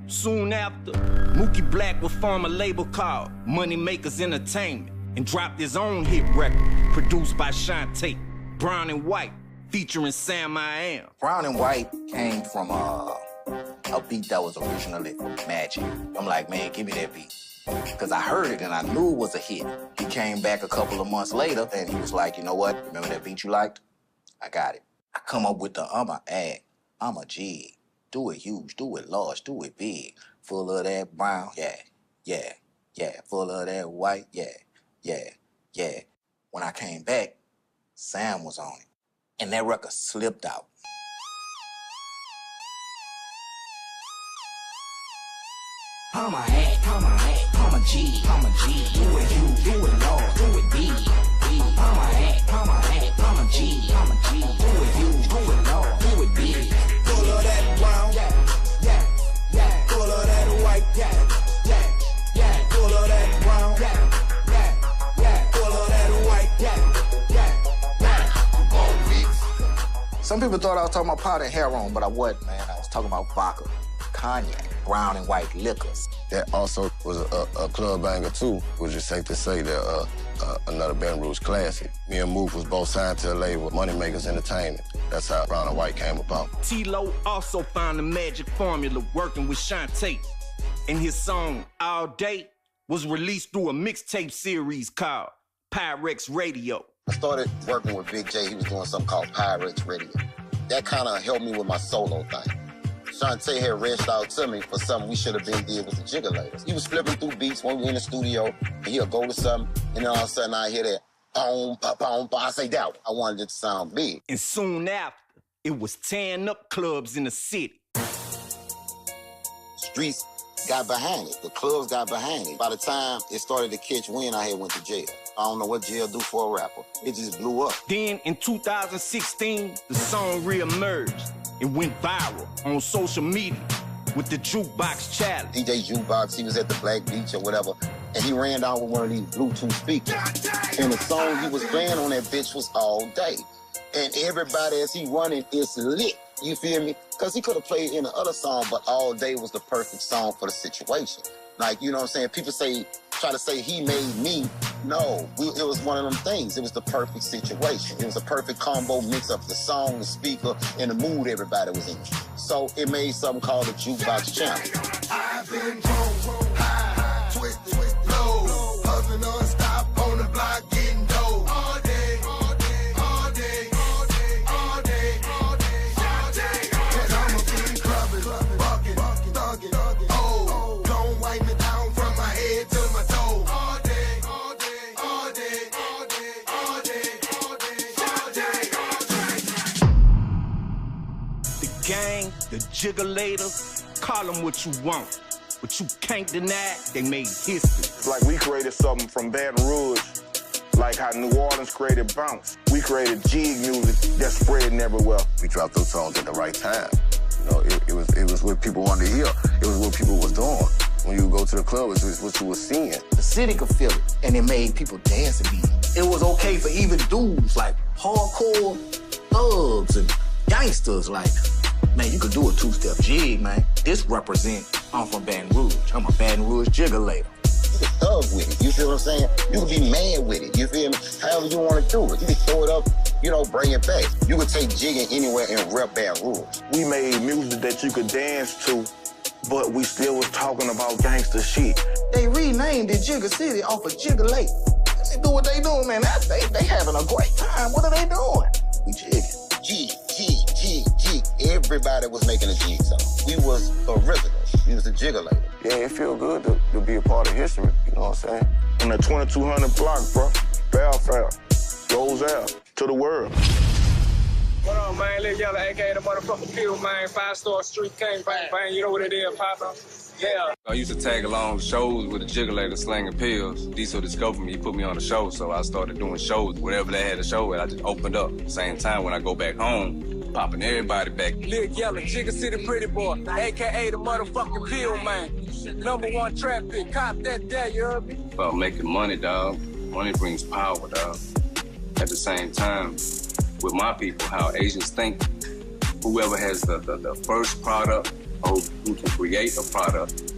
Soon after, Mookie Black would form a label called Money Makers Entertainment and dropped his own hit record, produced by Shantae, Brown and White, featuring Sam I Am. Brown and White came from a beat that was originally Magic. I'm like, man, give me that beat. Because I heard it and I knew it was a hit. He came back a couple of months later and he was like, you know what? Remember that beat you liked? I got it. I come up with the I'ma act, I'ma jig. Do it huge, do it large, do it big. Full of that brown, yeah, yeah, yeah. Full of that white, yeah, yeah, yeah. When I came back, Sam was on it. And that record slipped out. I'ma act, I'ma G, do it huge, do it large, do it big. I'ma act, I'ma G, do it huge, do it large, do it big. Full of that brown, yeah, full of that white, yeah, full of that brown, yeah, full of that white, yeah. Some people thought I was talking about pot and heroin, but I wasn't, man. I was talking about vodka, cognac, brown and white liquors. That also was a club banger, too, which is safe to say that another Baton Rouge classic. Me and Mook was both signed to the label Money Makers Entertainment. That's how Brown and White came about. T-Lo also found the magic formula working with Shantae. And his song, All Day, was released through a mixtape series called Pyrex Radio. I started working with Big J. He was doing something called Pyrex Radio. That kind of helped me with my solo thing. Shantae had reached out to me for something we should have been did with the Jiggalators. He was flipping through beats when we were in the studio, and he'll go to something, and then all of a sudden I hear that, boom, boom, boom. I say, that I wanted it to sound big. And soon after, it was tearing up clubs in the city. Streets got behind it. The clubs got behind it. By the time it started to catch wind, I had went to jail. I don't know what jail do for a rapper. It just blew up. Then in 2016, the song reemerged. It went viral on social media with the Jukebox Challenge. DJ Jukebox, he was at the Black Beach or whatever, and he ran down with one of these Bluetooth speakers. And the song he was playing on that bitch was All Day. And everybody as he running is lit. You feel me? Because he could have played in the other song, but All Day was the perfect song for the situation. Like, you know what I'm saying? People try to say he made me. No, it was one of them things. It was the perfect situation. It was a perfect combo mix of the song, the speaker, and the mood everybody was in. So it made something called the Jukebox Challenge. I've been drunk, high, twisted, low, hustling non-stop on the block, getting dough. All day, all day, all day, all day, all day, all day, all day. And I'ma be clubbing, bucking, thugging, oh, don't wipe me down from my head to my toe. All day, all day, all day, all day, all day, all day, all day, all day. The gang, the Jiggalators, call them what you want. But you can't deny they made history. Like we created something from Baton Rouge, like how New Orleans created bounce. We created jig music that's spreading everywhere. We dropped those songs at the right time. You know, it was what people wanted to hear. It was what people was doing. When you go to the club, it was what you was seeing. The city could feel it, and it made people dance to beat. It was okay for even dudes like hardcore thugs and gangsters. Like, man, you could do a two-step jig, man. This represent, I'm from Baton Rouge. I'm a Baton Rouge jiggalator. You can thug with it, you feel what I'm saying? You can be mad with it, you feel me? However you want to do it. You can throw it up, you know, bring it back. You can take jigging anywhere and rep Baton Rouge. We made music that you could dance to, but we still was talking about gangster shit. They renamed it Jigga City off of Jiggalate. They do what they doing, man. They having a great time. What are they doing? We jigging. Jig. Everybody was making a jig song. We was original. We was a jiggalator. Yeah, it feel good to be a part of history, you know what I'm saying? On the 2200 block, bro. Fair. Goes out to the world. What up, man? Lil Yellow, a.k.a. the motherfucking Pill, man. 5-star Street King, bang. You know what it is, Papa? Yeah. I used to tag along shows with a Jiggalator slanging pills. Diesel discovered me, he put me on the show, so I started doing shows. Wherever they had a show at, I just opened up. Same time when I go back home, popping everybody back. Lil Yellow, Jigga City Pretty Boy, a.k.a. the motherfucking Pill, man. #1 traffic, cop that day, you heard me? About making money, dog. Money brings power, dog. At the same time, with my people, how Asians think, whoever has the first product who can create a product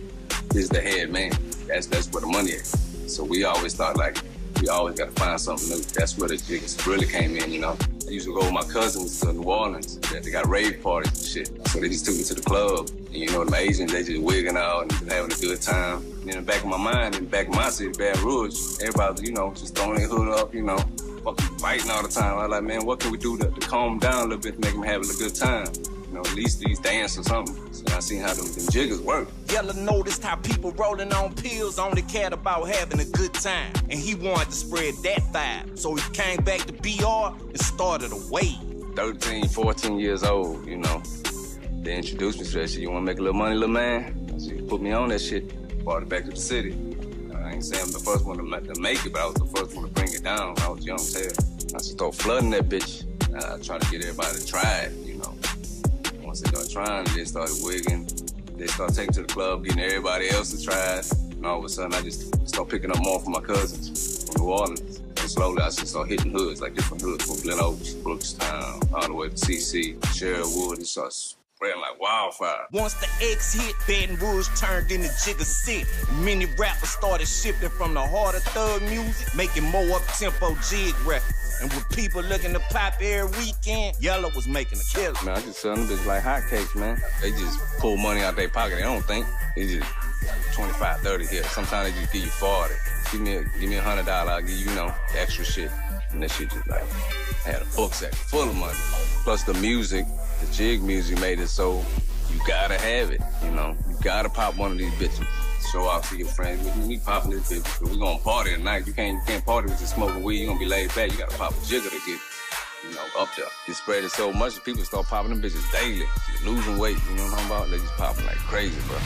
is the head man. That's where the money is. So we always thought like, we always got to find something new. That's where the jiggers really came in, you know. I used to go with my cousins to New Orleans. They got rave parties and shit. So they just took me to the club. And you know, them Asians, they just wigging out and having a good time. And in the back of my mind, in the back of my city, Baton Rouge, everybody, you know, just throwing their hood up, you know, fucking fighting all the time. I was like, man, what can we do to calm them down a little bit, to make them have a good time? You know, at least these dance or something. So I seen how them jiggers work. Yella noticed how people rolling on pills only cared about having a good time. And he wanted to spread that vibe. So he came back to BR and started a wave. 13, 14 years old, you know. They introduced me to that shit. You want to make a little money, little man? So he put me on that shit, brought it back to the city. I ain't saying I'm the first one to make it, but I was the first one to bring it down when I was young as hell. I just started flooding that bitch. Trying to get everybody to try it, you know. Once they started trying it, they started wigging. They started taking to the club, getting everybody else to try it. And all of a sudden, I just started picking up more from my cousins from New Orleans. And slowly, I just started hitting hoods, like different hoods, from Glen Oaks, Brookstown, all the way to CC, Sherwood. It started spreading like wildfire. Once the X hit, Baton Rouge turned into Jigger City. Many rappers started shifting from the harder thug music, making more up-tempo jig records. And with people looking to pop every weekend, Yella was making a kill. Man, I just sell them bitches like hotcakes, man. They just pull money out their pocket. They don't think. They just 25, 30 here. Sometimes they just give you 40. Give me $100, I'll give you, you know, extra shit. And that shit just like, I had a book sack full of money. Plus the music, the jig music made it so you gotta have it, you know. You gotta pop one of these bitches. Show off to your friends. We popping this bitch. We gonna party tonight. You can't party with just smoking weed. You gonna be laid back. You gotta pop a jigger to get, you know, up there. It spread it so much that people start popping them bitches daily. Just losing weight, you know what I'm talking about? They just popping like crazy, bro.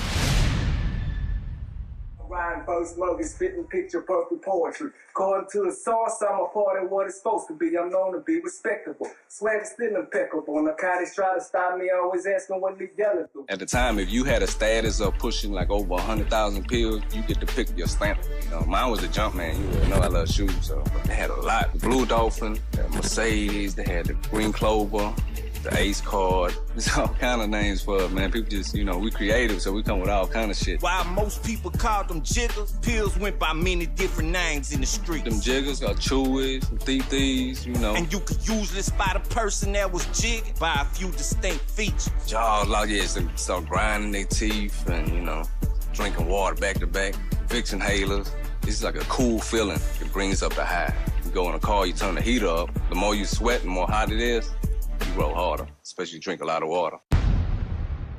Riding first smoking, spitting picture perfect poetry. According to the source, I'm a part of what it's supposed to be. I'm known to be respectable. Swag still impeccable. Narcotics try to stop me, always asking what they yelling through. At the time, if you had a status of pushing like over 100,000 pills, you get to pick your stamp. You know, mine was a jump man. You know I love shoes, so they had a lot. The Blue Dolphin, the Mercedes, they had the Green Clover, the Ace Card. There's all kind of names for it, man. People just, you know, we creative, so we come with all kind of shit. While most people called them jiggers, pills went by many different names in the street. Them jiggers got chewies, thieves, you know. And you could usually spot a person that was jigging by a few distinct features. Jaws, like, yeah, so start grinding their teeth and, you know, drinking water back to back, Vicks inhalers. This is like a cool feeling. It brings up the high. You go in a car, you turn the heater up. The more you sweat, the more hot it is. You roll harder, especially drink a lot of water.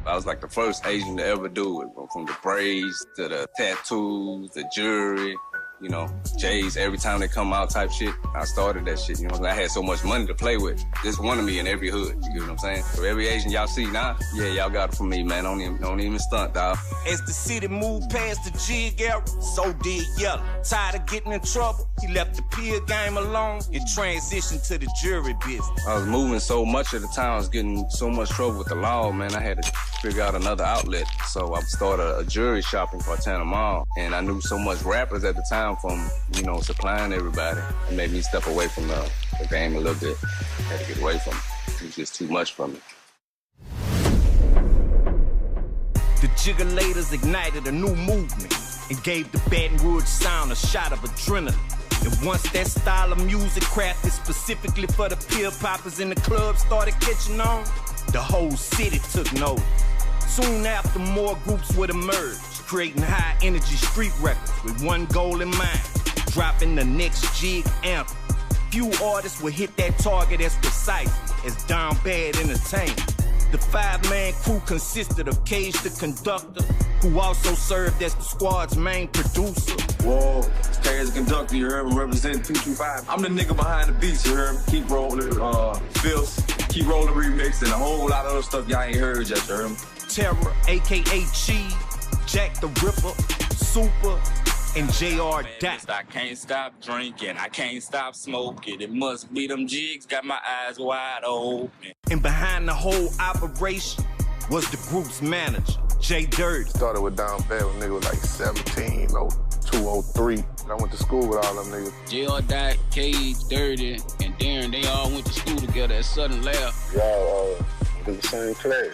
I was like the first Asian to ever do it, from the braids to the tattoos, the jewelry, you know, J's every time they come out type shit. I started that shit, you know, I had so much money to play with. There's one of me in every hood, you get what I'm saying? So every Asian y'all see now, yeah, y'all got it from me, man. Don't even stunt, dog. As the city moved past the jig era, so did Yella. Tired of getting in trouble, he left the pill game alone and transitioned to the jewelry business. I was moving so much at the time, I was getting so much trouble with the law, man. I had to figure out another outlet. So I started a jewelry shop in Baton Mall, and I knew so much rappers at the time from, you know, supplying everybody. It made me step away from the game a little bit. I had to get away from it. It was just too much for me. The Jiggerlators ignited a new movement and gave the Baton Rouge sound a shot of adrenaline. And once that style of music crafted specifically for the pill poppers in the club started catching on, the whole city took notice. Soon after, more groups would emerge, creating high-energy street records with one goal in mind, dropping the next jig anthem. Few artists would hit that target as precisely as Down Bad Entertainment. The five-man crew consisted of Cage the conductor, who also served as the squad's main producer. Whoa, Cage the conductor, you heard me, representing 225. I'm the nigga behind the beats, you heard me. Keep rolling, Bills, keep rolling remix, and a whole lot of other stuff y'all ain't heard yet, you heard me. Terror, a.k.a. Cheese, Jack the Ripper, Super, and J.R. Dot. I can't stop drinking, I can't stop smoking. It must be them jigs, got my eyes wide open. And behind the whole operation was the group's manager, J. Dirty. Started with Down Bad when nigga was like 17, 02, 03. I went to school with all them niggas. J.R. Dot, Cage, Dirty, and Darren, they all went to school together at Southern Lab. Y'all did the same class,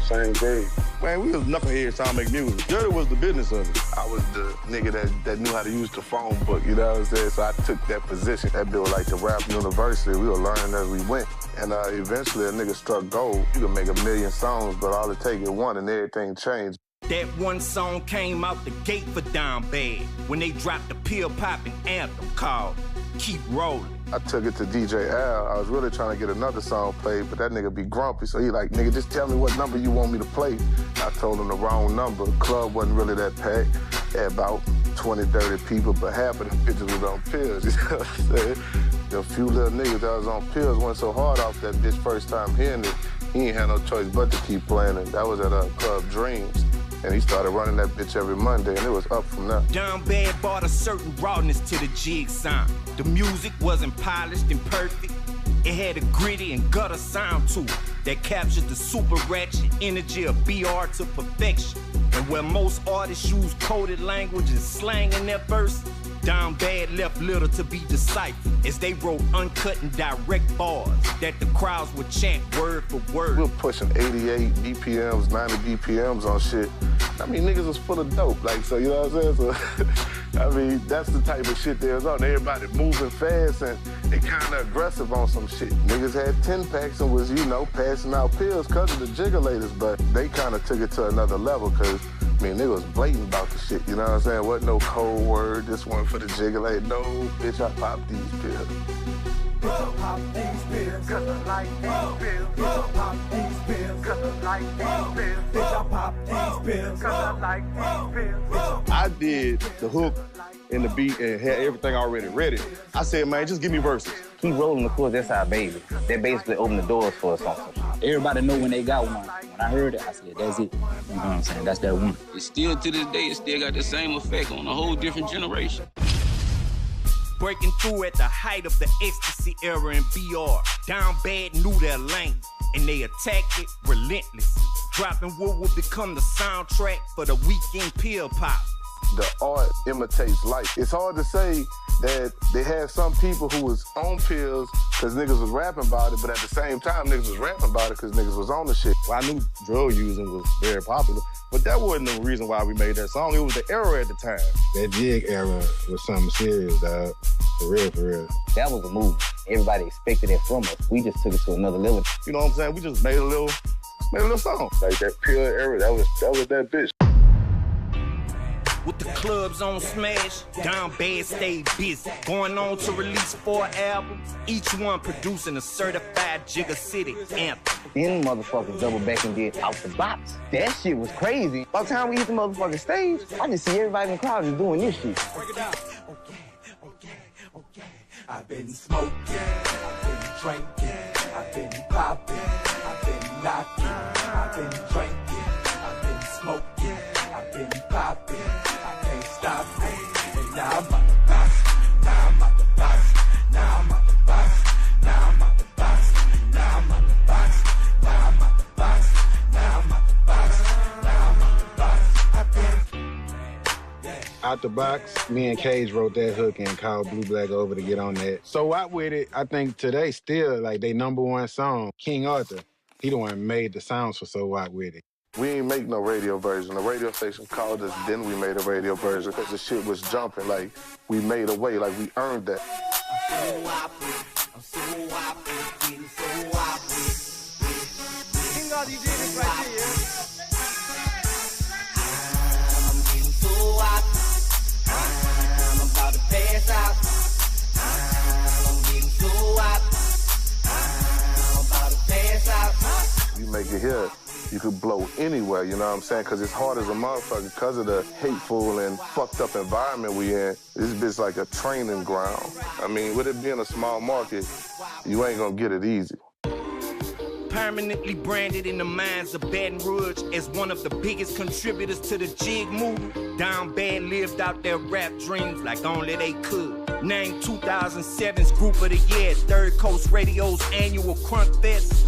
same grade. Man, we was knuckleheads trying to make music. Dirty was the business of it. I was the nigga that knew how to use the phone book, you know what I'm saying? So I took that position. That bill like the rap university. We were learning as we went. And eventually a nigga struck gold. You can make 1 million songs, but all it take is one and everything changed. That one song came out the gate for Down Bad when they dropped the pill-popping anthem called Keep Rolling. I took it to DJ Al. I was really trying to get another song played, but that nigga be grumpy. So he like, nigga, just tell me what number you want me to play. I told him the wrong number. The club wasn't really that packed. Had about 20, 30 people, but half of the bitches was on pills. You know what I'm saying? The few little niggas that was on pills went so hard off that bitch first time hearing it, he ain't had no choice but to keep playing it. That was at Club Dreams. And he started running that bitch every Monday, and it was up from there. Down Bad brought a certain rawness to the jig sound. The music wasn't polished and perfect. It had a gritty and gutter sound to it that captured the super ratchet energy of BR to perfection. And where most artists use coded language and slang in their verse, Down Bad left little to be deciphered as they wrote uncut and direct bars that the crowds would chant word for word. We were pushing 88 BPMs, 90 BPMs on shit. I mean, niggas was full of dope, like, so, you know what I'm saying? So, I mean, that's the type of shit there was on. Everybody moving fast and kind of aggressive on some shit. Niggas had 10 packs and was, you know, passing out pills because of the jiggelators, but they kind of took it to another level because, I mean, niggas was blatant about the shit, you know what I'm saying? Wasn't no cold word, this one for the jiggulator. No, bitch, I popped these pills. Bitch, I pop these pills, cause I like these pills. Bitch, I pop these pills, cause I like these pills. Bitch, I pop these pills, cause I like these pills. I did the hook and the beat and had everything already ready. I said, man, just give me verses. Keep rolling, of course, that's our baby. That basically opened the doors for us on some shit. Everybody know when they got one. When I heard it, I said, that's it. You know what I'm saying? That's that one. It's still, to this day, it still got the same effect on a whole different generation. Breaking through at the height of the ecstasy era in BR, Down Bad knew their lane, and they attacked it relentlessly. Dropping what would become the soundtrack for the weekend pill pop. The art imitates life. It's hard to say that they had some people who was on pills because niggas was rapping about it, but at the same time, niggas was rapping about it because niggas was on the shit. Well, I knew drug using was very popular, but that wasn't the reason why we made that song. It was the era at the time. That jig era was something serious, dog. For real, for real. That was a move. Everybody expected it from us. We just took it to another level. You know what I'm saying? We just made a little song. Like that pill era, that was that bitch. With the clubs on smash, Down Bad stayed busy. Going on to release 4 albums, each one producing a certified Jigga City anthem. Then motherfuckers double back and did Out the Box. That shit was crazy. By the time we hit the motherfucking stage, I just see everybody in the crowd just doing this shit. Break it down. Okay. I've been smoking, I've been drinking, I've been popping, I've been knocking, I've been drinking, I've been smoking, I've been popping. Stop it. And now I'm at the box. Now I'm at the box. Now I'm at the box. Now I'm at the box. Now I'm at the box. Now I'm at the box. Now I'm at the box. Now I'm at the box. I've been Out the Box, me and Cage wrote that hook and called Blue Black over to get on that. So Out With It, I think today still like they #1 song. King Arthur, he the one made the sounds for So Out With It. We ain't make no radio version. The radio station called us, then we made a radio version because the shit was jumping. Like, we made a way, like we earned that. I'm so whopping, getting so whopping. King Arthur, you did this right here. I'm getting so whopping. I'm about to pass out. I'm getting so whopping. I'm about to pass out. You make it here. You could blow anywhere, you know what I'm saying? Because it's hard as a motherfucker because of the hateful and fucked up environment we in. This bitch like a training ground. I mean, with it being a small market, you ain't gonna get it easy. Permanently branded in the minds of Baton Rouge as one of the biggest contributors to the jig movement, Down Bad lived out their rap dreams like only they could. Named 2007's Group of the Year at Third Coast Radio's annual Crunk Fest.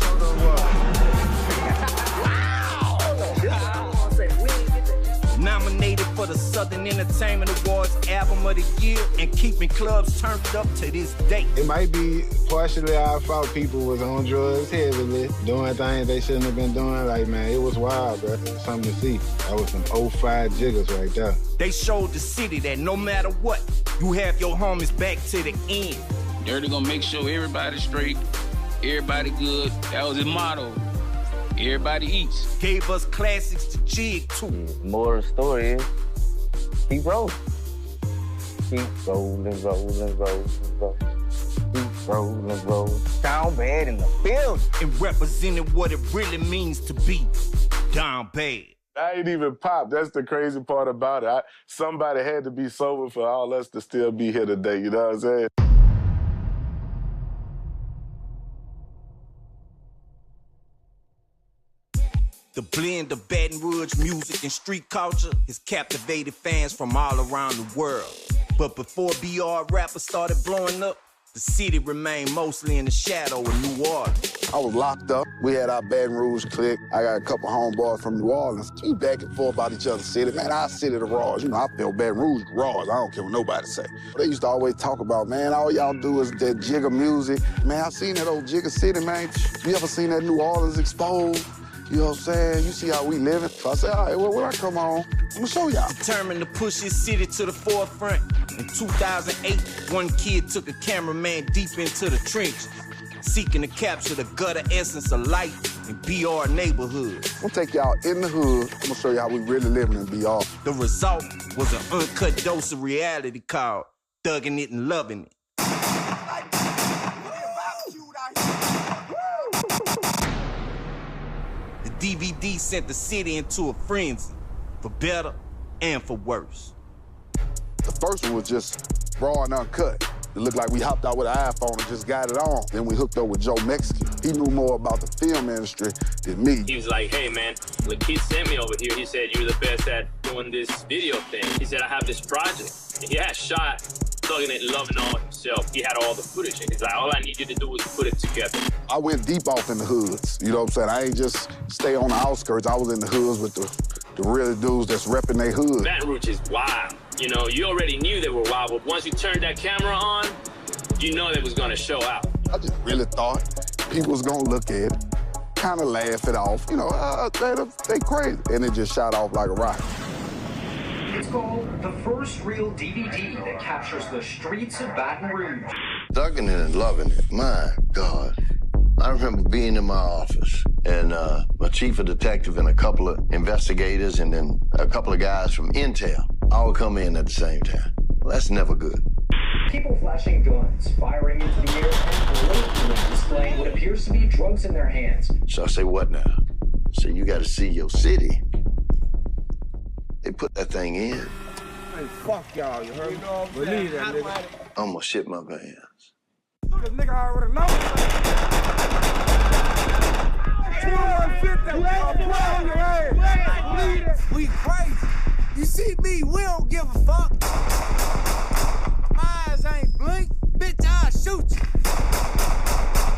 Nominated for for the Southern Entertainment Awards Album of the Year and keeping clubs turned up to this day. It might be partially our fault. People was on drugs heavily, doing things they shouldn't have been doing. Like, man, it was wild, bro. It was something to see. That was some 05 jiggers right there. They showed the city that no matter what, you have your homies back to the end. Dirty gonna make sure everybody's straight, everybody good. That was his motto. Everybody eats. Gave us classics to jig to. More of the story is, keep rolling. Keep rolling, rolling, rolling, rolling. Keep rolling, rolling. Down bad in the field. And representing what it really means to be down bad. I ain't even pop. That's the crazy part about it. Somebody had to be sober for all us to still be here today, you know what I'm saying? The blend of Baton Rouge music and street culture has captivated fans from all around the world. But before BR rappers started blowing up, the city remained mostly in the shadow of New Orleans. I was locked up. We had our Baton Rouge clique. I got a couple homeboys from New Orleans. We back and forth about each other's city. Man, our city the Rouge. You know, I feel Baton Rouge Rouge. I don't care what nobody say. They used to always talk about, man, all y'all do is that jigger music. Man, I seen that old jigger city, man. You ever seen that New Orleans exposed? You know what I'm saying? You see how we living. So I said, all right, well, when I come on, I'm gonna show y'all. Determined to push his city to the forefront, in 2008, one kid took a cameraman deep into the trenches, seeking to capture the gutter essence of life in BR neighborhoods. I'm gonna take y'all in the hood. I'm gonna show you how we really living in BR. The result was an uncut dose of reality called Thugging It and Loving It. The DVD sent the city into a frenzy, for better and for worse. The first one was just raw and uncut. It looked like we hopped out with an iPhone and just got it on. Then we hooked up with Joe Mexican. He knew more about the film industry than me. He was like, hey man, the kid sent me over here. He said, you're the best at doing this video thing. He said, I have this project. He had shot Thugging It and Loving All himself. He had all the footage. And he's like, all I need you to do is put it together. I went deep off in the hoods. You know what I'm saying? I ain't just stay on the outskirts. I was in the hoods with the real dudes that's repping their hood. Baton Rouge is wild. You know, you already knew they were wild, but once you turned that camera on, you know they was gonna show out. I just really thought people was gonna look at it, kind of laugh it off. You know, they crazy. And it just shot off like a rocket. It's called the first real DVD that captures the streets of Baton Rouge. Thugging It and Loving It, my God. I remember being in my office and my chief of detective and a couple of investigators and then a couple of guys from Intel all come in at the same time. Well, that's never good. People flashing guns, firing into the air, and blatantly displaying what appears to be drugs in their hands. So I say, what now? I say, you got to see your city. They put that thing in. Hey, fuck y'all, you heard me? Believe that, nigga. I'm gonna shit my pants. This nigga already know. 250, we crazy. You see me, we don't give a fuck. My eyes ain't blink, bitch, I'll shoot you.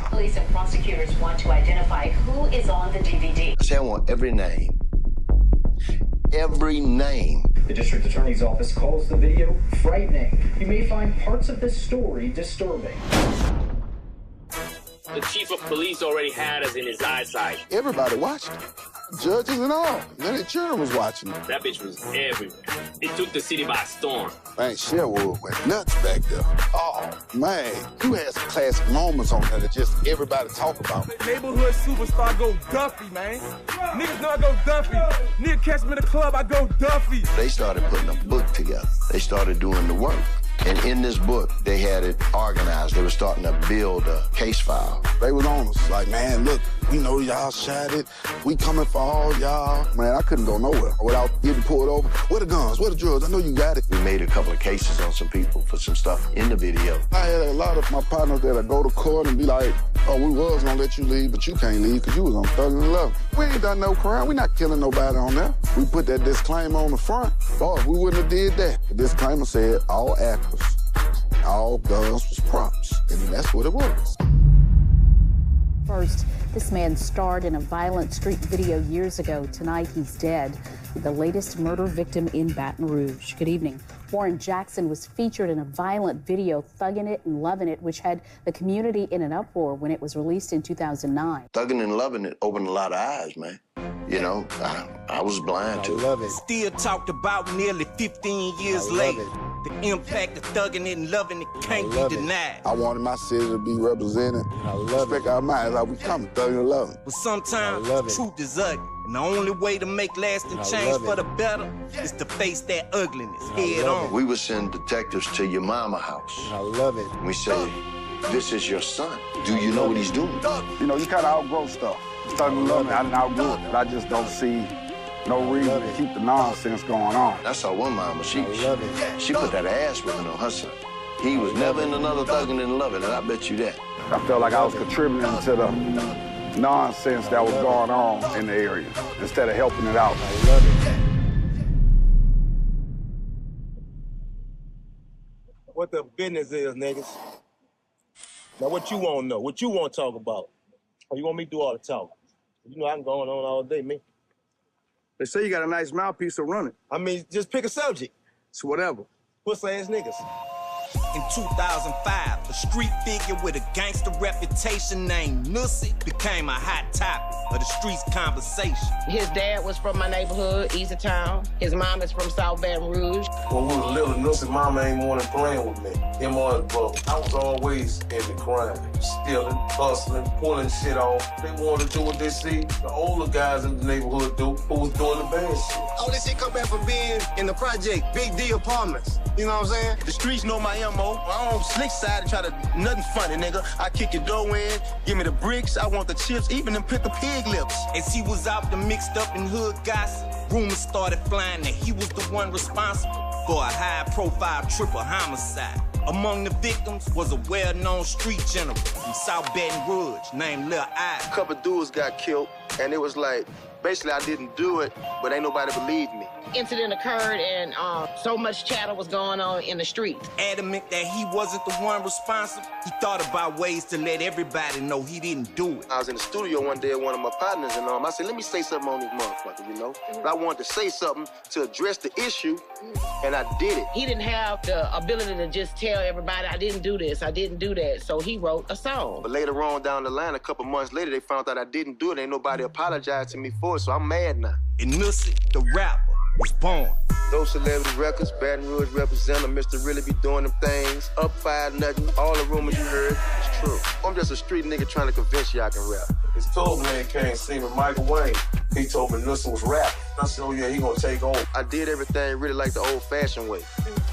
Police and prosecutors want to identify who is on the DVD. I say I want every name. Every name. The district attorney's office calls the video frightening. You may find parts of this story disturbing. The chief of police already had us in his eyesight. Everybody watched it. Judges and all. Then the children was watching it. That bitch was everywhere. It took the city by storm. Man, Sherwood went nuts back there. Oh, man. You had some classic moments on there that just everybody talk about. Neighborhood superstar go Duffy, man. Niggas know I go Duffy. Nigga catch me in the club, I go Duffy. They started putting a book together. They started doing the work. And in this book, they had it organized. They were starting to build a case file. They was on us like, man, look, we know y'all shot it. We coming for all y'all. Man, I couldn't go nowhere without getting pulled over. Where the guns? Where the drugs? I know you got it. We made a couple of cases on some people for some stuff in the video. I had a lot of my partners that go to court and be like, oh, we was gonna let you leave, but you can't leave because you was on Thugging and Loving. We ain't done no crime. We not killing nobody on there. We put that disclaimer on the front. Oh, if we wouldn't have did that. The disclaimer said all actors, all guns was props. And that's what it was. First, This man starred in a violent street video years ago. Tonight, he's dead. The latest murder victim in Baton Rouge. Good evening. Warren Jackson was featured in a violent video, Thuggin' It and Lovin' It, which had the community in an uproar when it was released in 2009. Thuggin' and Lovin' It opened a lot of eyes, man. You know, I was blind to it. Still talked about nearly 15 years later. The impact of thugging it and loving it can't be denied. I wanted my city to be represented. Respect our minds how we come, thugging and loving. But sometimes the truth is ugly. And the only way to make lasting change for the better is to face that ugliness head on. We would send detectives to your mama house. I love it. We say, this is your son. Do you know what he's doing? You know, you kind of outgrow stuff. Thugging and loving, I didn't outgrow it. I just don't see no reason to keep the nonsense going on. That's our one mama. She put that ass whipping on her son. He was never in another thugging and loving, and I bet you that. I felt like I was contributing to the nonsense that was going on in the area instead of helping it out. I love it. What the business is, niggas. Now, what you want to know? What you want to talk about? Or you want me to do all the talking? You know I'm going on all day, man. They say you got a nice mouthpiece, so run it. I mean, just pick a subject. It's whatever. Pussy-ass niggas. In 2005, a street figure with a gangster reputation named Nussy became a hot topic of the street's conversation. His dad was from my neighborhood, East of Town. His mom is from South Baton Rouge. When we were little, Nussy mama ain't wanted playing with me. Him or his brother. I was always in the crime. Stealing, hustling, pulling shit off. They wanted to do what they see the older guys in the neighborhood do who was doing the bad shit. All this shit come back from being in the project, Big D apartments. You know what I'm saying? The streets know my MO. I don't slick side and try to, nothing funny, nigga. I kick your dough in, give me the bricks, I want the chips, even them pick the pig lips. As he was out there mixed up in hood gossip, rumors started flying that he was the one responsible for a high-profile triple homicide. Among the victims was a well-known street general from South Baton Rouge named Lil I. A couple dudes got killed, and it was like, basically I didn't do it, but ain't nobody believed me. Incident occurred and so much chatter was going on in the streets. Adamant that he wasn't the one responsible, he thought about ways to let everybody know he didn't do it. I was in the studio one day with one of my partners, and I said, let me say something on this motherfucker, you know? But I wanted to say something to address the issue, and I did it. He didn't have the ability to just tell everybody, I didn't do this, I didn't do that. So he wrote a song. But later on down the line, a couple months later, they found out I didn't do it. Ain't nobody apologized to me for it, so I'm mad now. And Nussy, the rapper, was born. Those celebrity records, Baton Rouge representative, Mr. Really be doing them things. Up 5-0, all the rumors you heard is true. I'm just a street nigga trying to convince you I can rap. His told man came see me, Michael Wayne. He told me Nussy was rapping. I said, oh yeah, he gonna take over. I did everything really like the old-fashioned way.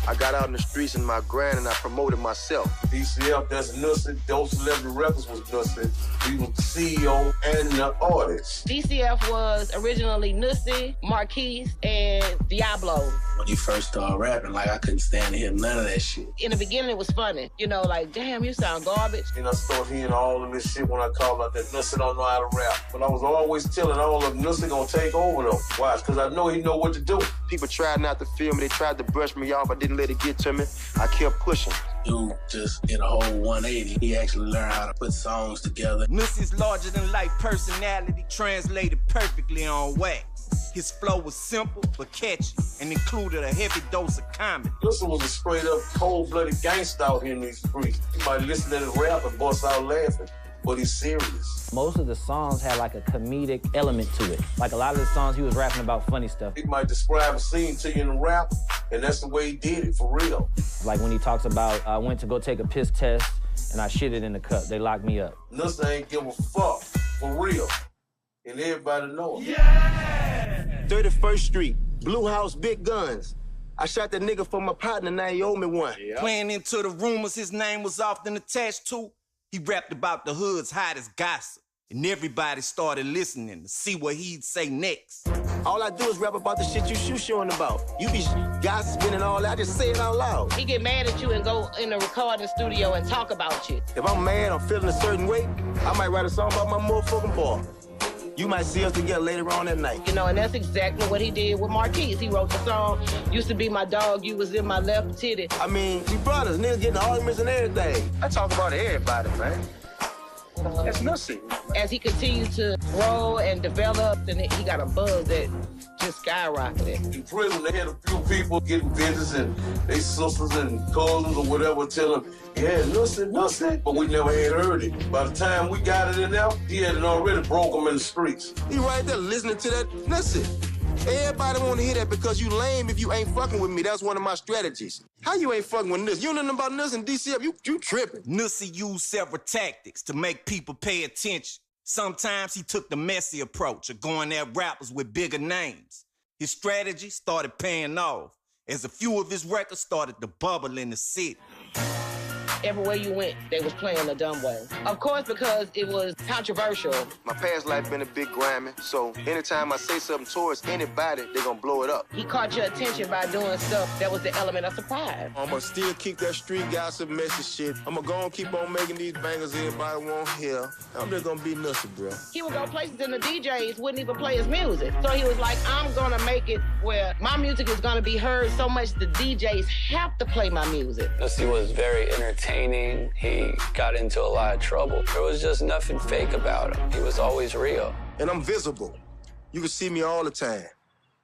I got out in the streets in my grind and I promoted myself. DCF, that's Nussy. Those celebrity records was Nussy. He was the CEO and the artist. DCF was originally Nussy, Marquise, and Diablo. When you first started rapping, like I couldn't stand to hear none of that shit. In the beginning, it was funny. You know, like, damn, you sound garbage. And I started hearing all of this shit when I called out that Nussy don't know how to rap. But I was always telling all of them, Nussy gonna take over though. Why? Because I know he know what to do. People tried not to feel me. They tried to brush me off. I didn't let it get to me. I kept pushing. Dude just did a whole 180. He actually learned how to put songs together. Nussy's larger-than-life personality translated perfectly on wax. His flow was simple but catchy and included a heavy dose of comedy. Nussy was a straight-up cold-blooded gangster out here in these streets. You might listen to his rap and bust out laughing, but he's serious. Most of the songs had like a comedic element to it. Like a lot of the songs he was rapping about funny stuff. He might describe a scene to you in the rap, and that's the way he did it, for real. Like when he talks about, I went to go take a piss test, and I shit it in the cup. They locked me up. Nussy ain't give a fuck, for real. And everybody know him. Yeah! 31st Street, Blue House, Big Guns. I shot that nigga for my partner, now he owe me one. Yep. Playing into the rumors his name was often attached to, he rapped about the hood's hottest gossip. And everybody started listening to see what he'd say next. All I do is rap about the shit you shooting about. You be gossiping and all that, I just say it out loud. He get mad at you and go in the recording studio and talk about you. If I'm mad, I'm feeling a certain way, I might write a song about my motherfucking bar. You might see us together later on that night. You know, and that's exactly what he did with Marquise. He wrote the song, used to be my dog, you was in my left titty. I mean, we brothers, niggas getting arguments and everything. I talk about everybody, man. That's nothing. As he continued to grow and develop, and he got a buzz that just skyrocketed. In prison, they had a few people getting visits, and they sisters and cousins or whatever tell him, yeah, nothing. But we never had heard it. By the time we got it in there, he had it already broke him in the streets. He right there listening to that, nothing. Everybody want to hear that because you lame if you ain't fucking with me. That's one of my strategies. How you ain't fucking with Nussy? You know nothing about Nussy and DCF? You tripping. Nussy used several tactics to make people pay attention. Sometimes he took the messy approach of going at rappers with bigger names. His strategy started paying off as a few of his records started to bubble in the city. Everywhere you went, they was playing the dumb way. Of course, because it was controversial. My past life been a big grimy, so anytime I say something towards anybody, they gonna blow it up. He caught your attention by doing stuff that was the element of surprise. I'm gonna still keep that street gossip messy shit. I'm gonna go and keep on making these bangers everybody won't hear. I'm just gonna be Nussy, bro. He would go places and the DJs wouldn't even play his music. So he was like, I'm gonna make it where my music is gonna be heard so much the DJs have to play my music. Nussy was very entertaining. He got into a lot of trouble. There was just nothing fake about him. He was always real. And I'm visible. You can see me all the time.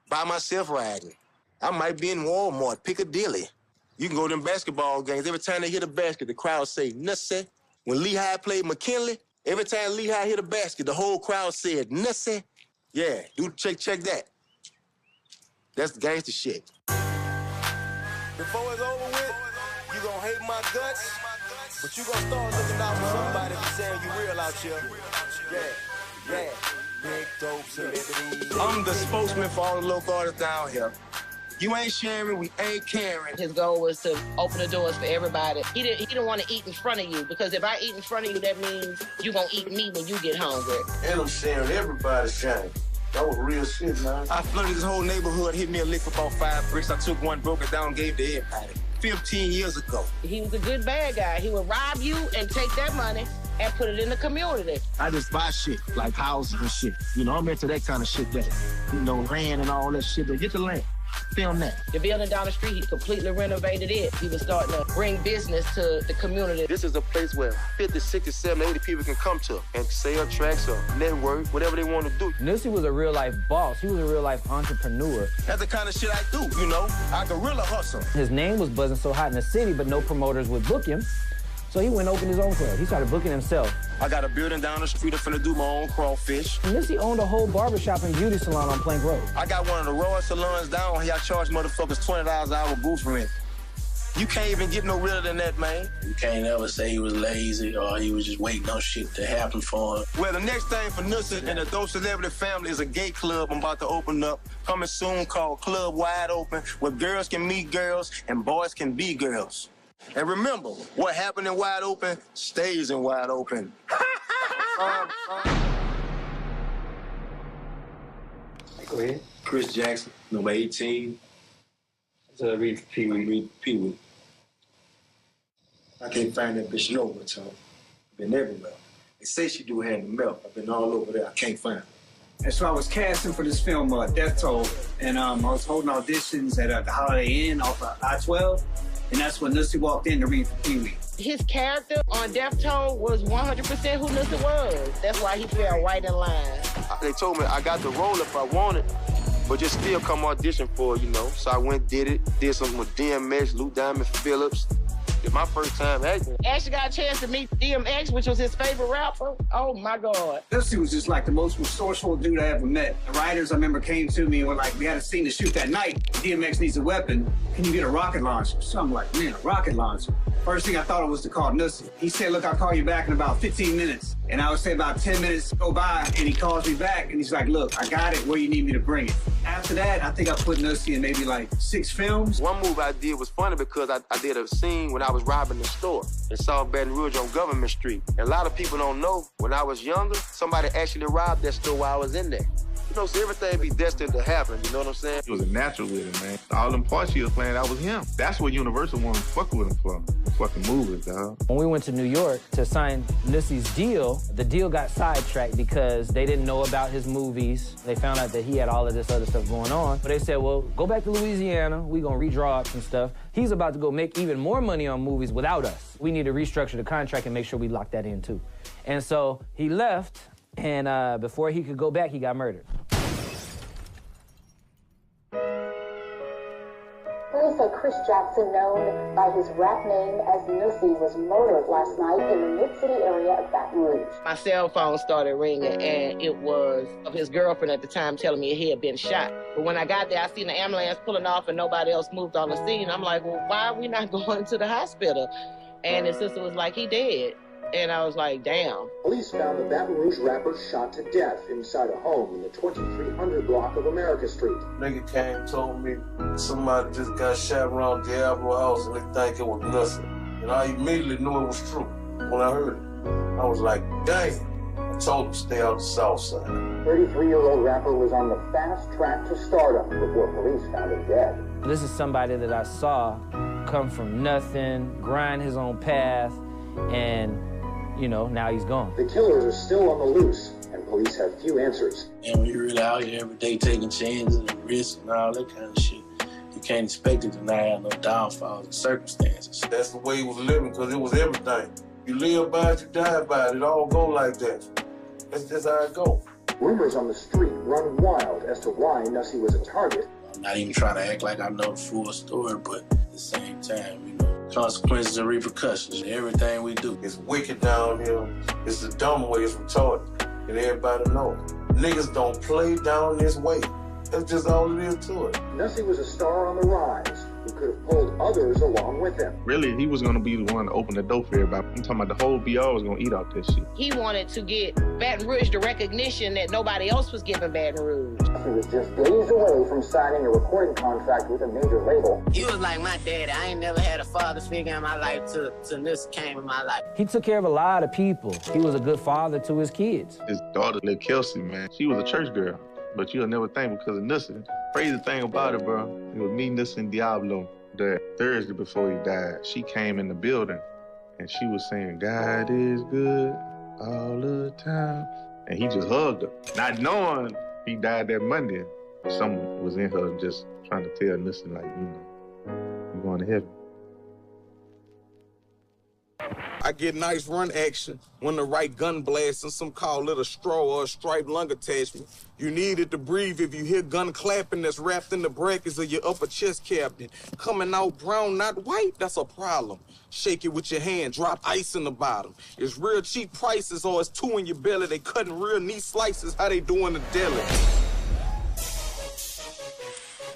By myself riding. I might be in Walmart, Piccadilly. You can go to them basketball games. Every time they hit a basket, the crowd say, Nussy. When Lehigh played McKinley, every time Lehigh hit a basket, the whole crowd said, Nussy. Yeah, do check that. That's the gangster shit. Before it's over with, you gonna hate my guts, but you gonna start looking out for somebody who's saying you real out here. Yeah. Big dope celebrity. I'm the spokesman for all the local artists down here. You ain't sharing, we ain't caring. His goal was to open the doors for everybody. He didn't want to eat in front of you, because if I eat in front of you, that means you gonna eat me when you get hungry. And I'm sharing everybody's shame. That was real shit, man. I flooded this whole neighborhood, hit me a lick for about 5 bricks. I took one, broke it down, gave to everybody. 15 years ago. He was a good bad guy. He would rob you and take that money and put it in the community. I just buy shit, like houses and shit. You know, I'm into that kind of shit that, land and all that shit. But get the land. Film that. The building down the street, he completely renovated it. He was starting to bring business to the community. This is a place where 50, 60, 70, 80 people can come to and sell tracks or network, whatever they want to do. Nussy was a real-life boss. He was a real-life entrepreneur. That's the kind of shit I do, I guerrilla hustle. His name was buzzing so hot in the city, but no promoters would book him. So he went and opened his own club. He started booking himself. I got a building down the street. I'm finna do my own crawfish. Nussy owned a whole barbershop and beauty salon on Plank Road. I got one of the rawest salons down here. I charge motherfuckers $20 an hour booth rent. You can't even get no realer than that, man. You can't ever say he was lazy or he was just waiting on shit to happen for him. Well, the next thing for Nussy and the Dope Celebrity family is a gay club I'm about to open up, coming soon, called Club Wide Open, where girls can meet girls and boys can be girls. And remember, what happened in Wide Open stays in Wide Open. Go ahead. Chris Jackson, number 18. So read Pee-wee. I can't find that bitch nowhere, Tom. I've been everywhere. They say she do hand the milk. I've been all over there. I can't find her. And so I was casting for this film, Death Toll, and I was holding auditions at the Holiday Inn off of I-12, and that's when Nussy walked in to read for Pee-wee. His character on Death Toll was 100% who Nussy was. That's why he fell right in line. They told me I got the role if I wanted, but just still come audition for it, So I went, did something with DMX, Lou Diamond Phillips. It's my first time acting. Actually got a chance to meet DMX, which was his favorite rapper. Oh, my God. Nussy was just like the most resourceful dude I ever met. The writers, I remember, came to me and were like, we had a scene to shoot that night. DMX needs a weapon. Can you get a rocket launcher? So I'm like, man, a rocket launcher? First thing I thought of was to call Nussy. He said, look, I'll call you back in about 15 minutes. And I would say about 10 minutes go by, and he calls me back, and he's like, look, I got it. Where you need me to bring it? After that, I think I put Nussy in maybe like 6 films. One move I did was funny because I did a scene when I was robbing the store in South Baton Rouge on Government Street. And a lot of people don't know, when I was younger, somebody actually robbed that store while I was in there. So everything be destined to happen, you know what I'm saying? He was a natural with it, man. All them parts he was playing, that was him. That's what Universal wanted to fuck with him for. The fucking movies, dog. When we went to New York to sign Nussy's deal, the deal got sidetracked because they didn't know about his movies. They found out that he had all of this other stuff going on. But they said, well, go back to Louisiana. We're gonna redraw up some stuff. He's about to go make even more money on movies without us. We need to restructure the contract and make sure we lock that in, too. And so he left, and before he could go back, he got murdered. Police say Chris Jackson, known by his rap name as Nussy, was murdered last night in the mid-city area of Baton Rouge. My cell phone started ringing, and it was of his girlfriend at the time telling me he had been shot. But when I got there, I seen the ambulance pulling off and nobody else moved on the scene. I'm like, well, why are we not going to the hospital? And his sister was like, he dead. And I was like, damn. Police found the Baton Rouge rapper shot to death inside a home in the 2300 block of America Street. Nigga came and told me somebody just got shot around Diablo House and they think it was nothing. And I immediately knew it was true when I heard it. I was like, dang. I told him to stay out the south side. 33-year-old rapper was on the fast track to stardom before police found him dead. This is somebody that I saw come from nothing, grind his own path, and you know, now he's gone. The killers are still on the loose, and police have few answers. And when you're really out here every day taking chances and risks and all that kind of shit, you can't expect it to not have no downfalls and circumstances. That's the way he was living, because it was everything. You live by it, you die by it. It all go like that. That's just how it go. Rumors on the street run wild as to why Nussy was a target. I'm not even trying to act like I know the full story, but at the same time, you know, consequences and repercussions, everything we do. It's wicked down here. It's the dumb way, it's retarded. And everybody know it. Niggas don't play down this way. That's just all it is to it. Nussy was a star on the rise who could have pulled others along with him. Really, he was going to be the one to open the door for everybody. I'm talking about the whole BR was going to eat off this shit. He wanted to get Baton Rouge the recognition that nobody else was giving Baton Rouge. He was just days away from signing a recording contract with a major label. He was like my daddy. I ain't never had a father figure in my life till this came in my life. He took care of a lot of people. He was a good father to his kids. His daughter, Lil Kelsey, man, she was a church girl. But you'll never think because of Nussy. Crazy thing about it, bro, it was me, Nussy, and Diablo. That Thursday before he died, she came in the building and she was saying, God is good all the time. And he just hugged her, not knowing he died that Monday. Someone was in her just trying to tell Nussy, like, you know, you're going to heaven. I get nice run action when the right gun blasts and some call it a straw or a striped lung attachment. You need it to breathe if you hear gun clapping that's wrapped in the brackets of your upper chest cavity. Coming out brown, not white, that's a problem. Shake it with your hand, drop ice in the bottom. It's real cheap prices or it's two in your belly. They cutting real neat slices, how they doing the deli.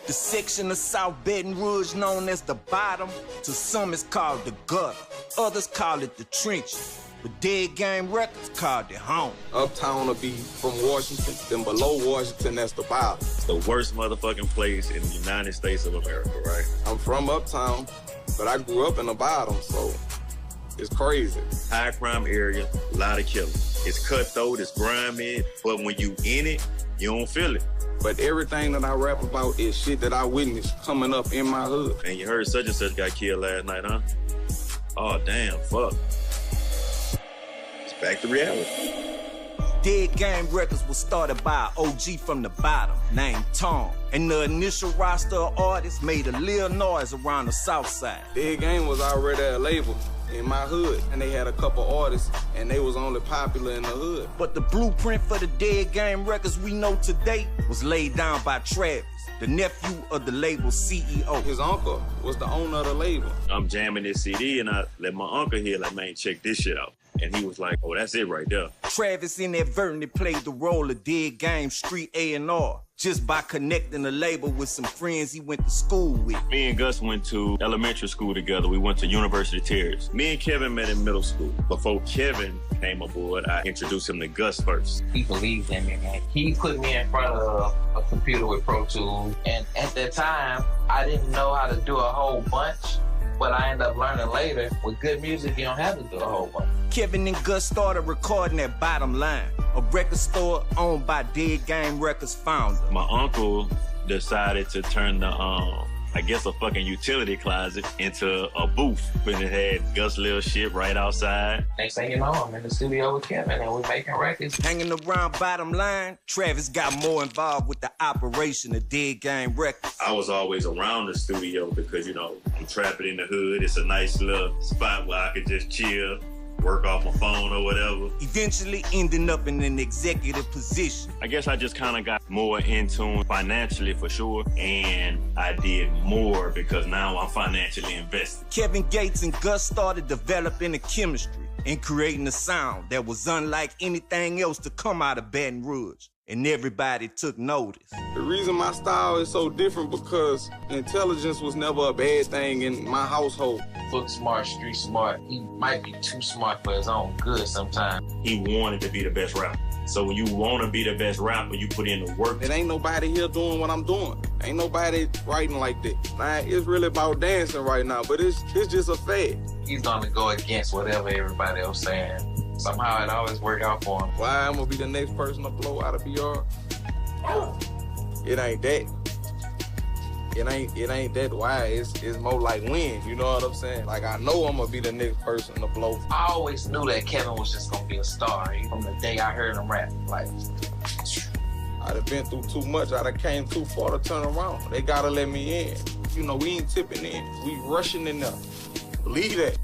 The section of South Baton Rouge known as the bottom, to some it's called the gutter. Others call it the trenches. But Dead Game Records called it home. Uptown will be from Washington, then below Washington, that's the bottom. It's the worst motherfucking place in the United States of America, right? I'm from Uptown, but I grew up in the bottom, so it's crazy. High crime area, a lot of killing. It's cutthroat, it's grimy, but when you in it, you don't feel it. But everything that I rap about is shit that I witnessed coming up in my hood. And you heard such and such got killed last night, huh? Oh, damn, fuck. It's back to reality. Dead Game Records was started by an OG from the bottom named Tom. And the initial roster of artists made a little noise around the south side. Dead Game was already a label in my hood, and they had a couple artists, and they was only popular in the hood. But the blueprint for the Dead Game Records we know today was laid down by Travis, the nephew of the label's CEO. His uncle was the owner of the label. I'm jamming this CD, and I let my uncle hear, like, man, check this shit out. And he was like, oh, that's it right there. Travis inadvertently played the role of Dead Game Street A&R just by connecting the label with some friends he went to school with. Me and Gus went to elementary school together. We went to University Terrace. Me and Kevin met in middle school. Before Kevin came aboard, I introduced him to Gus first. He believed in me, man. He put me in front of a computer with Pro Tools. And at that time, I didn't know how to do a whole bunch. But I ended up learning later, with good music, you don't have to do a whole bunch. Kevin and Gus started recording at Bottom Line, a record store owned by Dead Game Records founder. My uncle decided to turn the, I guess a fucking utility closet into a booth. And it had Gus' little shit right outside. Next thing you know, I'm in the studio with Kevin and we're making records. Hanging around Bottom Line, Travis got more involved with the operation of Dead Game Records. I was always around the studio because, you know, I'm trapping in the hood. It's a nice little spot where I could just chill, work off my phone or whatever. Eventually ending up in an executive position. I guess I just kind of got more in tune financially for sure, and I did more because now I'm financially invested. Kevin Gates and Gus started developing a chemistry and creating a sound that was unlike anything else to come out of Baton Rouge. And everybody took notice. The reason my style is so different because intelligence was never a bad thing in my household. Book smart, street smart. He might be too smart for his own good sometimes. He wanted to be the best rapper. So when you want to be the best rapper, you put in the work. It ain't nobody here doing what I'm doing. Ain't nobody writing like that. Nah, it's really about dancing right now, but it's just a fad. He's gonna go against whatever everybody else saying. Somehow it always work out for him. Why I'm gonna be the next person to blow out of BR? It ain't that. It ain't that why. It's more like when, you know what I'm saying? Like I know I'm gonna be the next person to blow. I always knew that Kevin was just gonna be a star from the day I heard him rap. Like I'd have been through too much. I'd have came too far to turn around. They gotta let me in. You know, we ain't tipping in. We rushing in there. Believe that.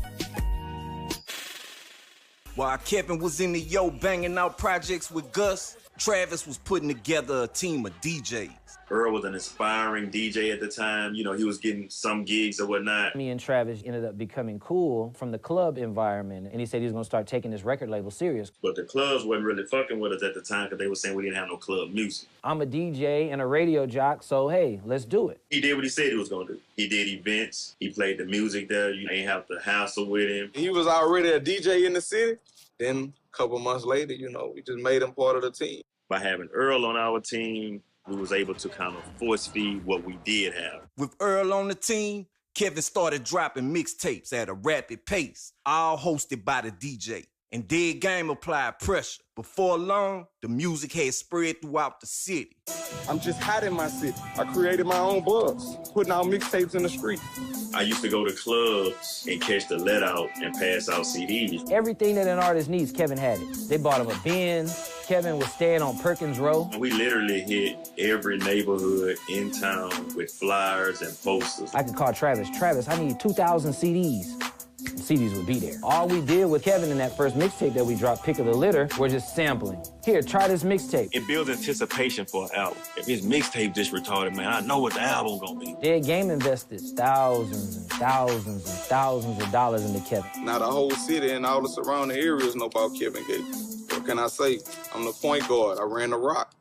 While Kevin was in the Yo banging out projects with Gus, Travis was putting together a team of DJs. Earl was an inspiring DJ at the time. You know, he was getting some gigs or whatnot. Me and Travis ended up becoming cool from the club environment, and he said he was gonna start taking his record label serious. But the clubs wasn't really fucking with us at the time because they were saying we didn't have no club music. I'm a DJ and a radio jock, so hey, let's do it. He did what he said he was gonna do. He did events. He played the music there. You ain't have to hassle with him. He was already a DJ in the city. Then a couple months later, you know, we just made him part of the team. By having Earl on our team, we was able to kind of force feed what we did have. With Earl on the team, Kevin started dropping mixtapes at a rapid pace, all hosted by the DJ. And Dead Game applied pressure. Before long, the music had spread throughout the city. I'm just hot in my city. I created my own buzz, putting out mixtapes in the street. I used to go to clubs and catch the let out and pass out CDs. Everything that an artist needs, Kevin had it. They bought him a Benz. Kevin was staying on Perkins Row. We literally hit every neighborhood in town with flyers and posters. I could call Travis. Travis, I need 2,000 CDs. CDs would be there. All we did with Kevin in that first mixtape that we dropped, Pick of the Litter, were just sampling. Here, try this mixtape. It builds anticipation for an album. If his mixtape just retarded, man, I know what the album gonna be. Dead Game invested thousands and thousands and thousands of dollars into Kevin. Now the whole city and all the surrounding areas know about Kevin Gates. What can I say? I'm the point guard. I ran the rock.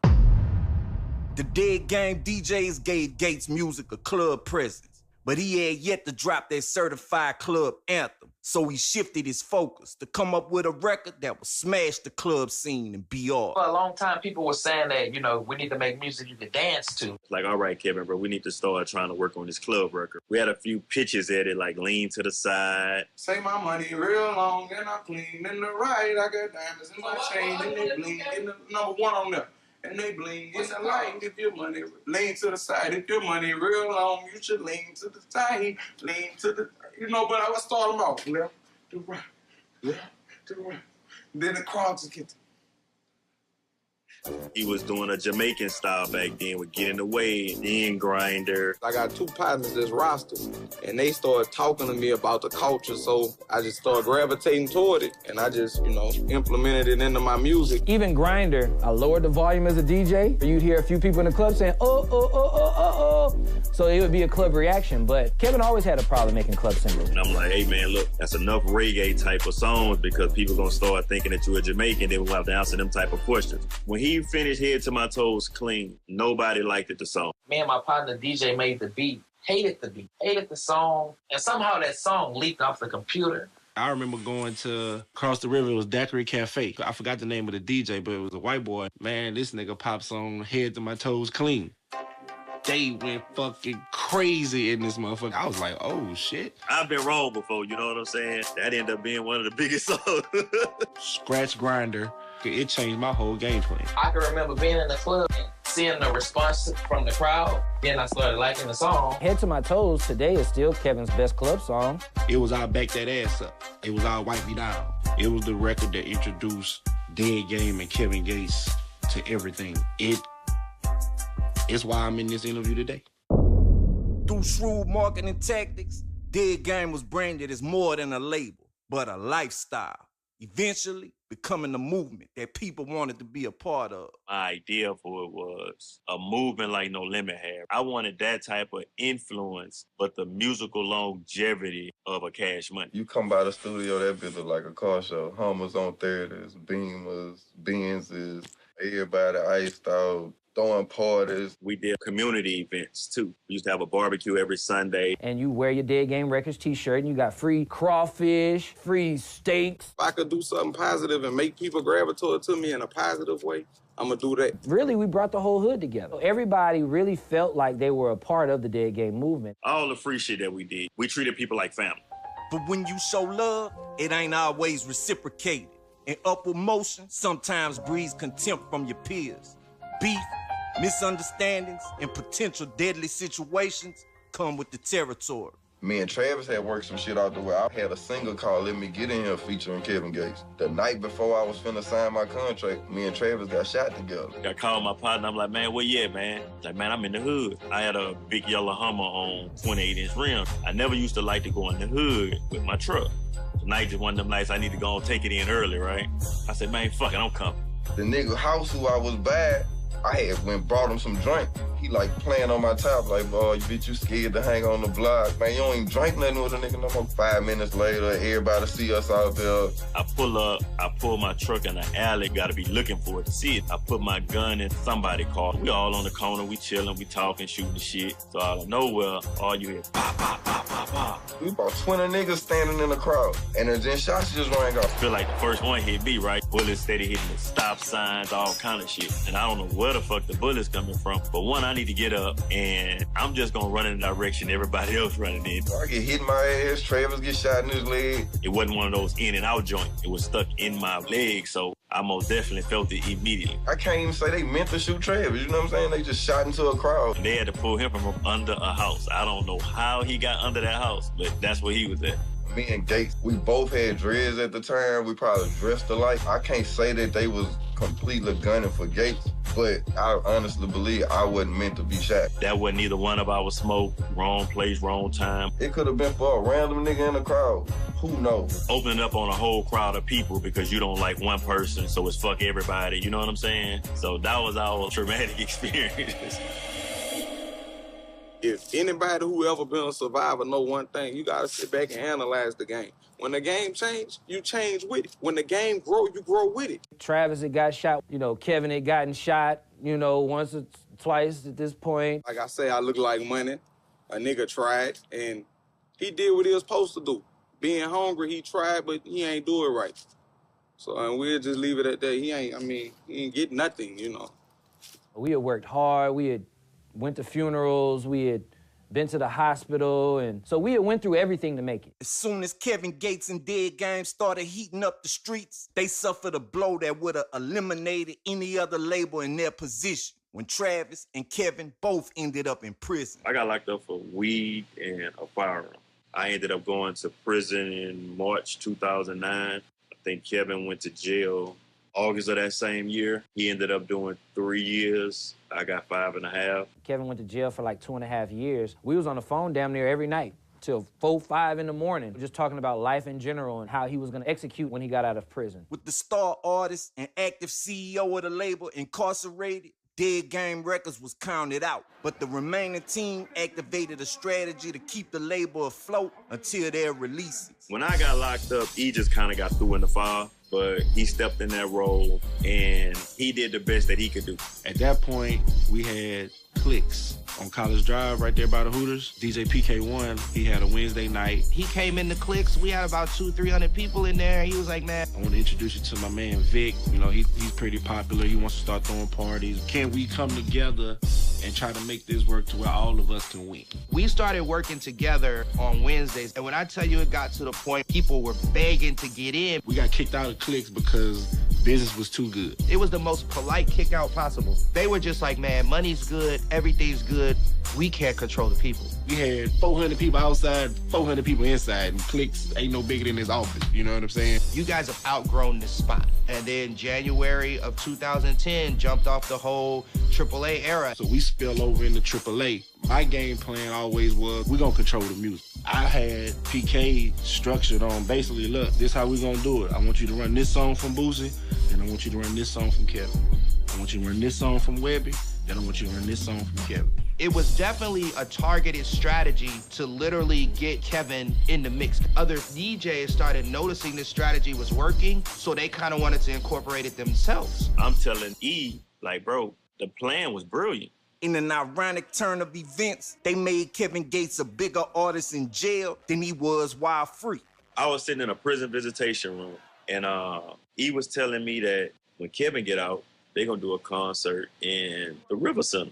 The Dead Game DJs gave Gates music a club presence, but he had yet to drop that certified club anthem. So he shifted his focus to come up with a record that would smash the club scene in BR. For a long time, people were saying that, you know, we need to make music you can dance to. Like, all right, Kevin, bro, we need to start trying to work on this club record. We had a few pitches at it, like Lean to the Side. Say my money real long and I'm clean in the right. I got diamonds in my chain and they bling. In the number one on there. And they bling in the light. If your money lean to the side, if your money real long, you should lean to the side. Lean to the, you know, but I would start them off. Left to right, left to right. Then the crowd just get. He was doing a Jamaican style back then with Get in the Way, then Grinder. I got two partners that's rostered, and they started talking to me about the culture, so I just started gravitating toward it, and I just, you know, implemented it into my music. Even Grinder, I lowered the volume as a DJ. You'd hear a few people in the club saying, oh, oh, oh, oh, oh, oh. So it would be a club reaction, but Kevin always had a problem making club singles. And I'm like, hey, man, look, that's enough reggae type of songs because people gonna start thinking that you're a Jamaican, then we'll have to answer them type of questions. When he finished Head to My Toes Clean, nobody liked the song. Me and my partner DJ made the beat, hated the song, and somehow that song leaked off the computer. I remember going to across the river, it was Daiquiri Cafe. I forgot the name of the DJ, but it was a white boy. Man, this nigga pops on Head to My Toes Clean. They went fucking crazy in this motherfucker. I was like, oh, shit. I've been wrong before, you know what I'm saying? That ended up being one of the biggest songs. Scratch Grinder. It changed my whole game plan. I can remember being in the club and seeing the response from the crowd. Then I started liking the song. Head to My Toes today is still Kevin's best club song. It was our Back That Ass Up. It was our Wipe Me Down. It was the record that introduced Dead Game and Kevin Gates to everything. It's why I'm in this interview today. Through shrewd marketing tactics, Dead Game was branded as more than a label, but a lifestyle. eventually becoming a movement that people wanted to be a part of. My idea for it was a movement like No Limit had. I wanted that type of influence, but the musical longevity of a Cash Money. You come by the studio, that bitch look like a car show. Hummers on 30s, Beamers, Benzes, everybody iced out, throwing parties. We did community events too. We used to have a barbecue every Sunday. And you wear your Dead Game Records t-shirt and you got free crawfish, free steaks. If I could do something positive and make people gravitate to me in a positive way, I'm gonna do that. Really, we brought the whole hood together. Everybody really felt like they were a part of the Dead Game movement. All the free shit that we did, we treated people like family. But when you show love, it ain't always reciprocated. And upward motion sometimes breeds contempt from your peers. Beef, misunderstandings, and potential deadly situations come with the territory. Me and Travis had worked some shit out the way. I had a single called Let Me Get In Here featuring Kevin Gates. The night before I was finna sign my contract, me and Travis got shot together. I called my partner, I'm like, man, where you at, man? Like, man, I'm in the hood. I had a big yellow Hummer on 28-inch rims. I never used to like to go in the hood with my truck. Tonight just one of them nights I need to go and take it in early, right? I said, man, fuck it, I'm coming. The nigga house who I was bad, I had went brought him some drink. He like playing on my top like, boy, you bitch, you scared to hang on the block. Man, you don't even drink nothing with a nigga no more. 5 minutes later, everybody see us out there. I pull up, I pull my truck in the alley, gotta be looking for it to see it. I put my gun in somebody's car. We all on the corner, we chilling, we talking, shooting shit. So out of nowhere, all you hear, pop, pop, pop, pop, pop. We about 20 niggas standing in the crowd. And then shots just rang off. I feel like the first one hit me, right? Bullets steady hitting the stop signs, all kind of shit. And I don't know where the fuck the bullets coming from. But one, I need to get up, and I'm just gonna run in the direction everybody else running in. I get hit in my ass, Travis get shot in his leg. It wasn't one of those in and out joints. It was stuck in my leg, so I most definitely felt it immediately. I can't even say they meant to shoot Travis, you know what I'm saying? They just shot into a crowd. And they had to pull him from under a house. I don't know how he got under that house, but that's where he was at. Me and Gates, we both had dreads at the time. We probably dressed alike. I can't say that they was completely gunning for Gates, but I honestly believe I wasn't meant to be shot. That wasn't either one of our smoke. Wrong place, wrong time. It could have been for a random nigga in the crowd. Who knows? Opening up on a whole crowd of people because you don't like one person, so it's fuck everybody. You know what I'm saying? So that was our traumatic experience. If anybody who ever been a survivor know one thing, you gotta sit back and analyze the game. When the game change, you change with it. When the game grow, you grow with it. Travis had got shot, Kevin had gotten shot, once or twice at this point. Like I say, I look like money. A nigga tried, and he did what he was supposed to do. Being hungry, he tried, but he ain't do it right. So, and we'll just leave it at that. He ain't get nothing, We had worked hard, we had went to funerals, we had been to the hospital, and so we had went through everything to make it. As soon as Kevin Gates and Dead Game started heating up the streets, they suffered a blow that would have eliminated any other label in their position when Travis and Kevin both ended up in prison. I got locked up for weed and a firearm. I ended up going to prison in March 2009. I think Kevin went to jail August of that same year. He ended up doing 3 years. I got 5.5. Kevin went to jail for like 2.5 years. We was on the phone damn near every night till 4, 5 in the morning, just talking about life in general and how he was gonna execute when he got out of prison. With the star artist and active CEO of the label incarcerated, Dead Game Records was counted out. But the remaining team activated a strategy to keep the label afloat until their releases. When I got locked up, he just kind of got through in the fire, but he stepped in that role and he did the best that he could do. At that point, we had Clicks on College Drive right there by the Hooters. DJ PK1, he had a Wednesday night. He came in the Clicks. We had about 200-300 people in there. He was like, man, I want to introduce you to my man Vic. He's pretty popular. He wants to start throwing parties. Can we come together and try to make this work to where all of us can win? We started working together on Wednesdays, and when I tell you it got to the point people were begging to get in. We got kicked out of Clicks because business was too good. It was the most polite kick out possible. They were just like, man, money's good, everything's good. We can't control the people. We had 400 people outside, 400 people inside, and Clicks ain't no bigger than his office. You know what I'm saying? You guys have outgrown this spot. And then January of 2010 jumped off the whole AAA era. So we spill over into AAA. My game plan always was, we gonna control the music. I had PK structured on basically, look, this how we gonna do it. I want you to run this song from Boosie, and I want you to run this song from Kevin. I want you to run this song from Webby, then I want you to run this song from Kevin. It was definitely a targeted strategy to literally get Kevin in the mix. Other DJs started noticing this strategy was working, so they kind of wanted to incorporate it themselves. I'm telling E, like, bro, the plan was brilliant. In an ironic turn of events, they made Kevin Gates a bigger artist in jail than he was while free. I was sitting in a prison visitation room, and E was telling me that when Kevin get out, they're gonna do a concert in the River Center.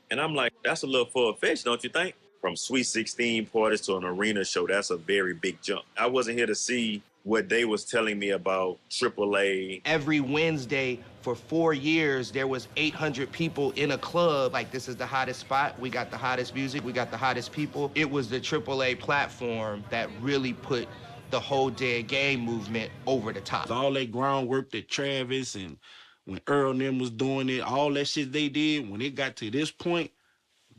And I'm like, that's a little far-fetched, don't you think? From Sweet 16 parties to an arena show, that's a very big jump. I wasn't here to see what they was telling me about AAA. Every Wednesday for 4 years, there was 800 people in a club. Like, this is the hottest spot. We got the hottest music. We got the hottest people. It was the AAA platform that really put the whole Dead Game movement over the top. All that groundwork that Travis and when Earl and them was doing it, all that shit they did, when it got to this point,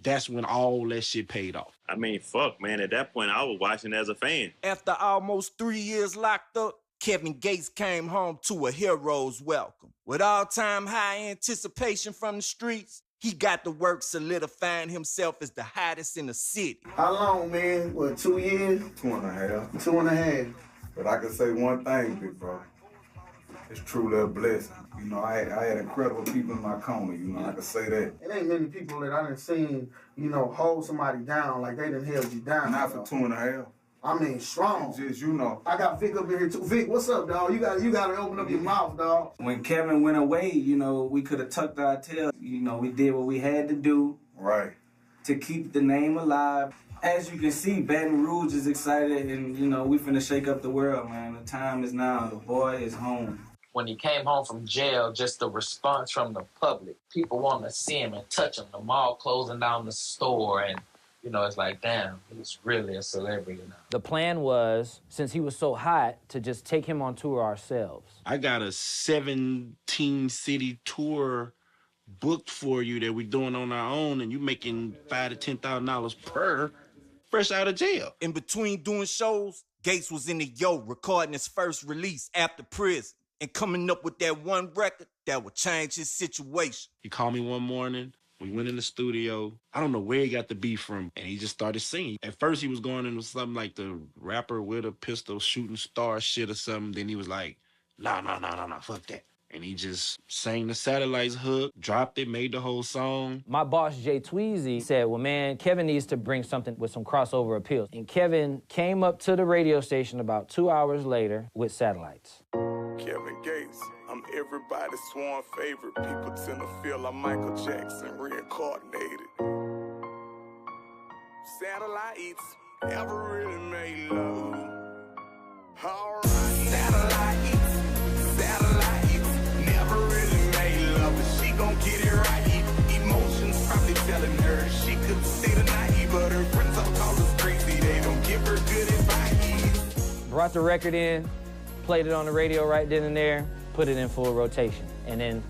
that's when all that shit paid off. I mean, fuck, man. At that point, I was watching as a fan. After almost 3 years locked up, Kevin Gates came home to a hero's welcome. With all-time high anticipation from the streets, he got to work solidifying himself as the hottest in the city. How long, man? What, 2 years? 2.5. 2.5. But I can say one thing, big bro. It's truly a blessing. You know, I had incredible people in my corner, you know, I can say that. It ain't many people that I done seen, you know, hold somebody down like they done held you down. Not for 2.5. I mean, strong. Just, you know. I got Vic up in here too. Vic, what's up, dog? You gotta open up your mouth, dog. When Kevin went away, you know, we could have tucked our tail. You know, we did what we had to do. Right. To keep the name alive. As you can see, Baton Rouge is excited and, you know, we finna shake up the world, man. The time is now. The boy is home. When he came home from jail, just the response from the public. People wanting to see him and touch him. The mall closing down the store and, you know, it's like, damn, he's really a celebrity now. The plan was, since he was so hot, to just take him on tour ourselves. I got a 17-city tour booked for you that we're doing on our own, and you making $5,000 to $10,000 per, fresh out of jail. In between doing shows, Gates was in the Yo recording his first release after prison and coming up with that one record that would change his situation. He called me one morning. We went in the studio. I don't know where he got the beat from, and he just started singing. At first, he was going into something like the rapper with a pistol shooting star shit or something. Then he was like, nah, fuck that. And he just sang the Satellites hook, dropped it, made the whole song. My boss, Jay Tweezy, said, well, man, Kevin needs to bring something with some crossover appeal. And Kevin came up to the radio station about 2 hours later with Satellites. Kevin Gates, I'm everybody's sworn favorite. People tend to feel like Michael Jackson reincarnated. Satellites never really made love. All right. Satellites never really made love, but she gon' get it right. Emotions probably telling her she could stay the night, but her friends all call her crazy. They don't give her good advice. Brought the record in, played it on the radio right then and there, put it in full rotation, and then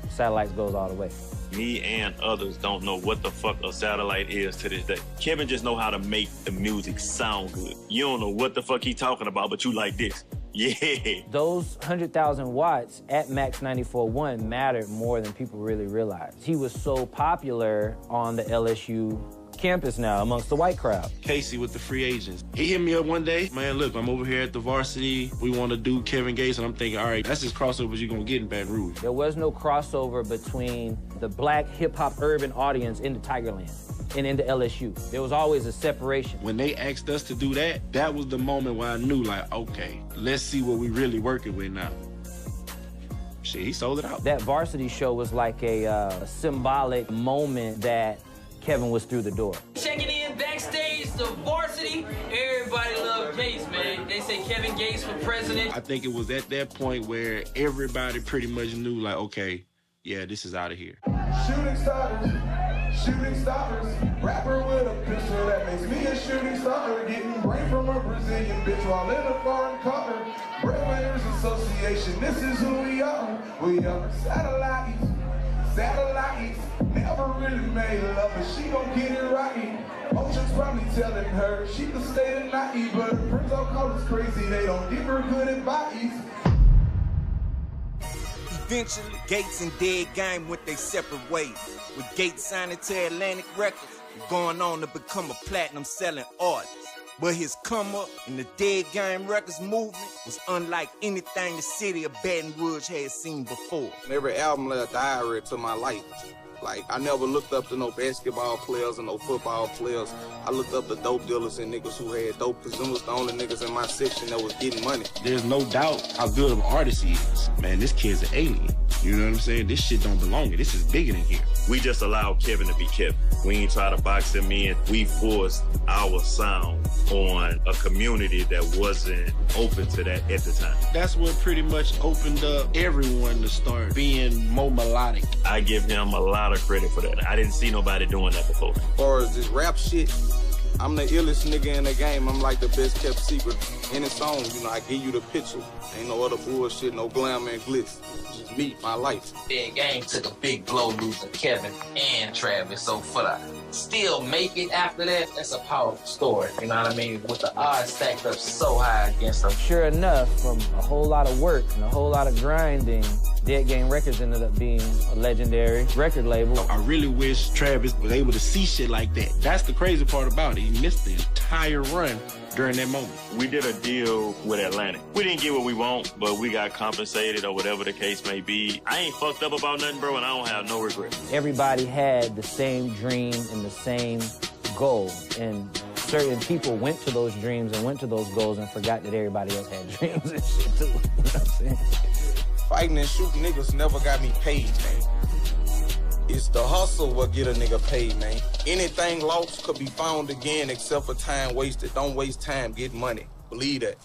Satellites goes all the way. Me and others don't know what the fuck a satellite is to this day. Kevin just know how to make the music sound good. You don't know what the fuck he talking about, but you like this. Yeah. Those 100,000 watts at Max 94.1 mattered more than people really realized. He was so popular on the LSU campus now amongst the white crowd. Casey with the free agents. He hit me up one day. Man, look, I'm over here at the varsity. We want to do Kevin Gates, and I'm thinking, all right, that's as crossover as you're going to get in Baton Rouge. There was no crossover between the black hip-hop urban audience into Tigerland and into LSU. There was always a separation. When they asked us to do that, that was the moment where I knew, like, okay, let's see what we really working with now. Shit, he sold it out. That varsity show was like a symbolic moment that Kevin was through the door. Checking in backstage, the varsity, everybody loved Gates, man. They say Kevin Gates for president. I think it was at that point where everybody pretty much knew, like, okay, yeah, this is out of here. Shooting stars, rapper with a pistol that makes me a shooting star. Getting brain from a Brazilian bitch while in a foreign car. Breadwinners Association, this is who we are. We are satellites, never really made love, but she gon' get it right. Ocean's probably telling her she could stay the night, but her friends all call us crazy, they don't give her good advice. Eventually, Gates and Dead Game went their separate ways, with Gates signing to Atlantic Records and going on to become a platinum-selling artist. But his come up in the Dead Game Records movement was unlike anything the city of Baton Rouge had seen before. Every album led a diary to my life. Like, I never looked up to no basketball players and no football players. I looked up to dope dealers and niggas who had dope, because them was the only niggas in my section that was getting money. There's no doubt how good of an artist he is. Man, this kid's an alien. You know what I'm saying? This shit don't belong here. This is bigger than here. We just allowed Kevin to be Kevin. We ain't try to box him in. We forced our sound on a community that wasn't open to that at the time. That's what pretty much opened up everyone to start being more melodic. I give him a lot of credit for that. I didn't see nobody doing that before. As far as this rap shit, I'm the illest nigga in the game. I'm like the best kept secret. Any song, you know, I give you the picture. Ain't no other bullshit, no glamour and glitz. Just me, my life. Dead Game took a big blow losing Kevin and Travis. So for the still make it after that, that's a powerful story. You know what I mean? With the odds stacked up so high against them. Sure enough, from a whole lot of work and a whole lot of grinding, Dead Game Records ended up being a legendary record label. I really wish Travis was able to see shit like that. That's the crazy part about it. He missed the entire run during that moment. We did a deal with Atlantic. We didn't get what we want, but we got compensated or whatever the case may be. I ain't fucked up about nothing, bro, and I don't have no regrets. Everybody had the same dream and the same goal, and certain people went to those dreams and went to those goals and forgot that everybody else had dreams and shit too. You know what I'm saying? Fighting and shooting niggas never got me paid, man. It's the hustle what get a nigga paid, man. Anything lost could be found again except for time wasted. Don't waste time, get money. Believe that.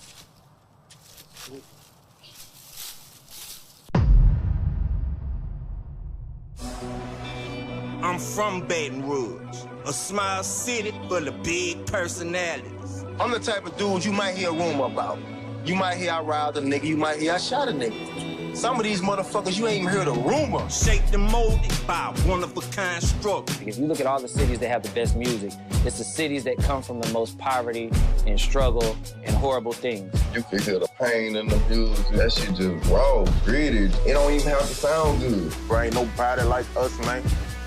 I'm from Baton Rouge, a small city full of big personalities. I'm the type of dude you might hear a rumor about. You might hear I robbed a nigga, you might hear I shot a nigga. Some of these motherfuckers, you ain't even heard a rumor. Shaped and molded by a one-of-a-kind struggle. If you look at all the cities that have the best music, it's the cities that come from the most poverty and struggle and horrible things. You can hear the pain in the music. That shit just raw, gritty. It don't even have to sound good. There ain't nobody like us, man.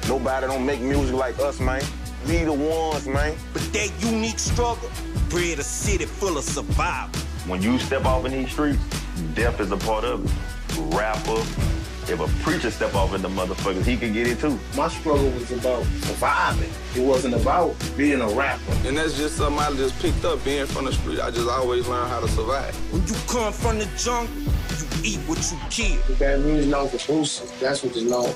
Nobody don't make music like us, man. We the ones, man. But that unique struggle bred a city full of survival. When you step off in these streets, death is a part of it. Rapper, if a preacher step off in the motherfuckers, he can get it too. My struggle was about surviving. It wasn't about being a rapper. And that's just something I just picked up being from the street. I just always learned how to survive. When you come from the jungle, you eat what you kill. The bad music known for Bruce. That's what it's known.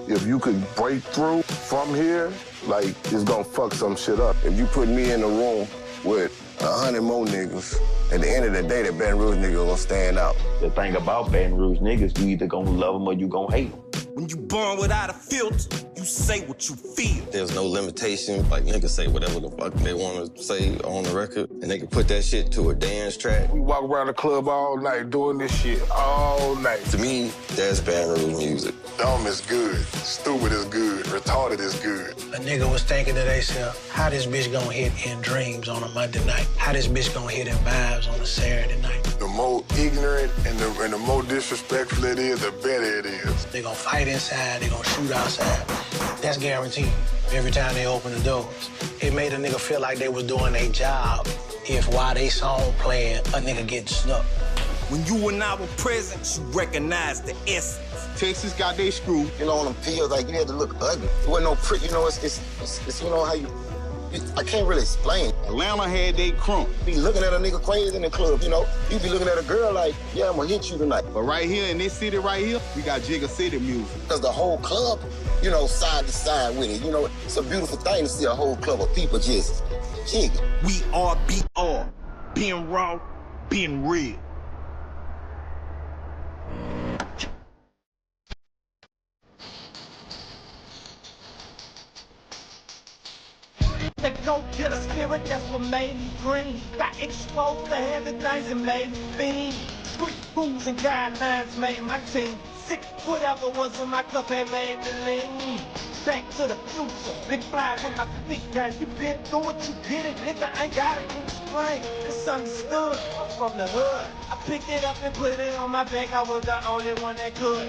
If you could break through from here, like, it's gonna fuck some shit up. If you put me in the room with 100 more niggas, at the end of the day, the Baton Rouge nigga gonna stand out. The thing about Baton Rouge niggas, you either gonna love them or you gonna hate them. When you born without a filter, you say what you feel. There's no limitation. Like, niggas say whatever the fuck they want to say on the record, and they can put that shit to a dance track. We walk around the club all night doing this shit all night. To me, that's Baton Rouge music. Dumb is good, stupid is good, retarded is good. A nigga was thinking to themselves, how this bitch gonna hit in dreams on a Monday night? How this bitch gonna hit in vibes on a Saturday night? The more ignorant and the more disrespectful it is, the better it is. They gonna fight inside, they gonna shoot outside. That's guaranteed. Every time they open the doors. It made a nigga feel like they was doing their job if while they song playing, a nigga getting snuck. When you and I were present, you recognize the essence. Texas got they screw. You know, on them fields, like, you had to look ugly. It wasn't no pretty, you know, it's you know how you, I can't really explain. Atlanta had they crunk. Be looking at a nigga crazy in the club, you know? You be looking at a girl like, yeah, I'm gonna hit you tonight. But right here in this city right here, we got Jigga City music. Because the whole club, you know, side to side with it. You know, it's a beautiful thing to see a whole club of people just jigging. We are BR, being raw, being real. The go-getter spirit, that's what made me green. Got exposed to heavy things and made me fiend. Street rules and guidelines made my team sick. Whatever was in my cup had made me lean. back to the future. Big fly with my feet, guys. You been through what you did it, nigga. I ain't gotta explain. It's understood. I'm from the hood. I picked it up and put it on my back. I was the only one that could.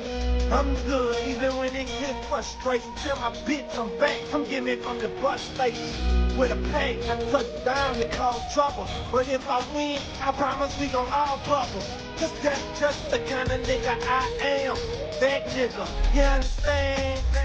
I'm good, even when it gets frustrating. Tell my bitch I'm back. Come get me from the bus station. With a pain, I touch down to cause trouble. But if I win, I promise we gon' all bubble. Cause that's just the kind of nigga I am. That nigga, you understand?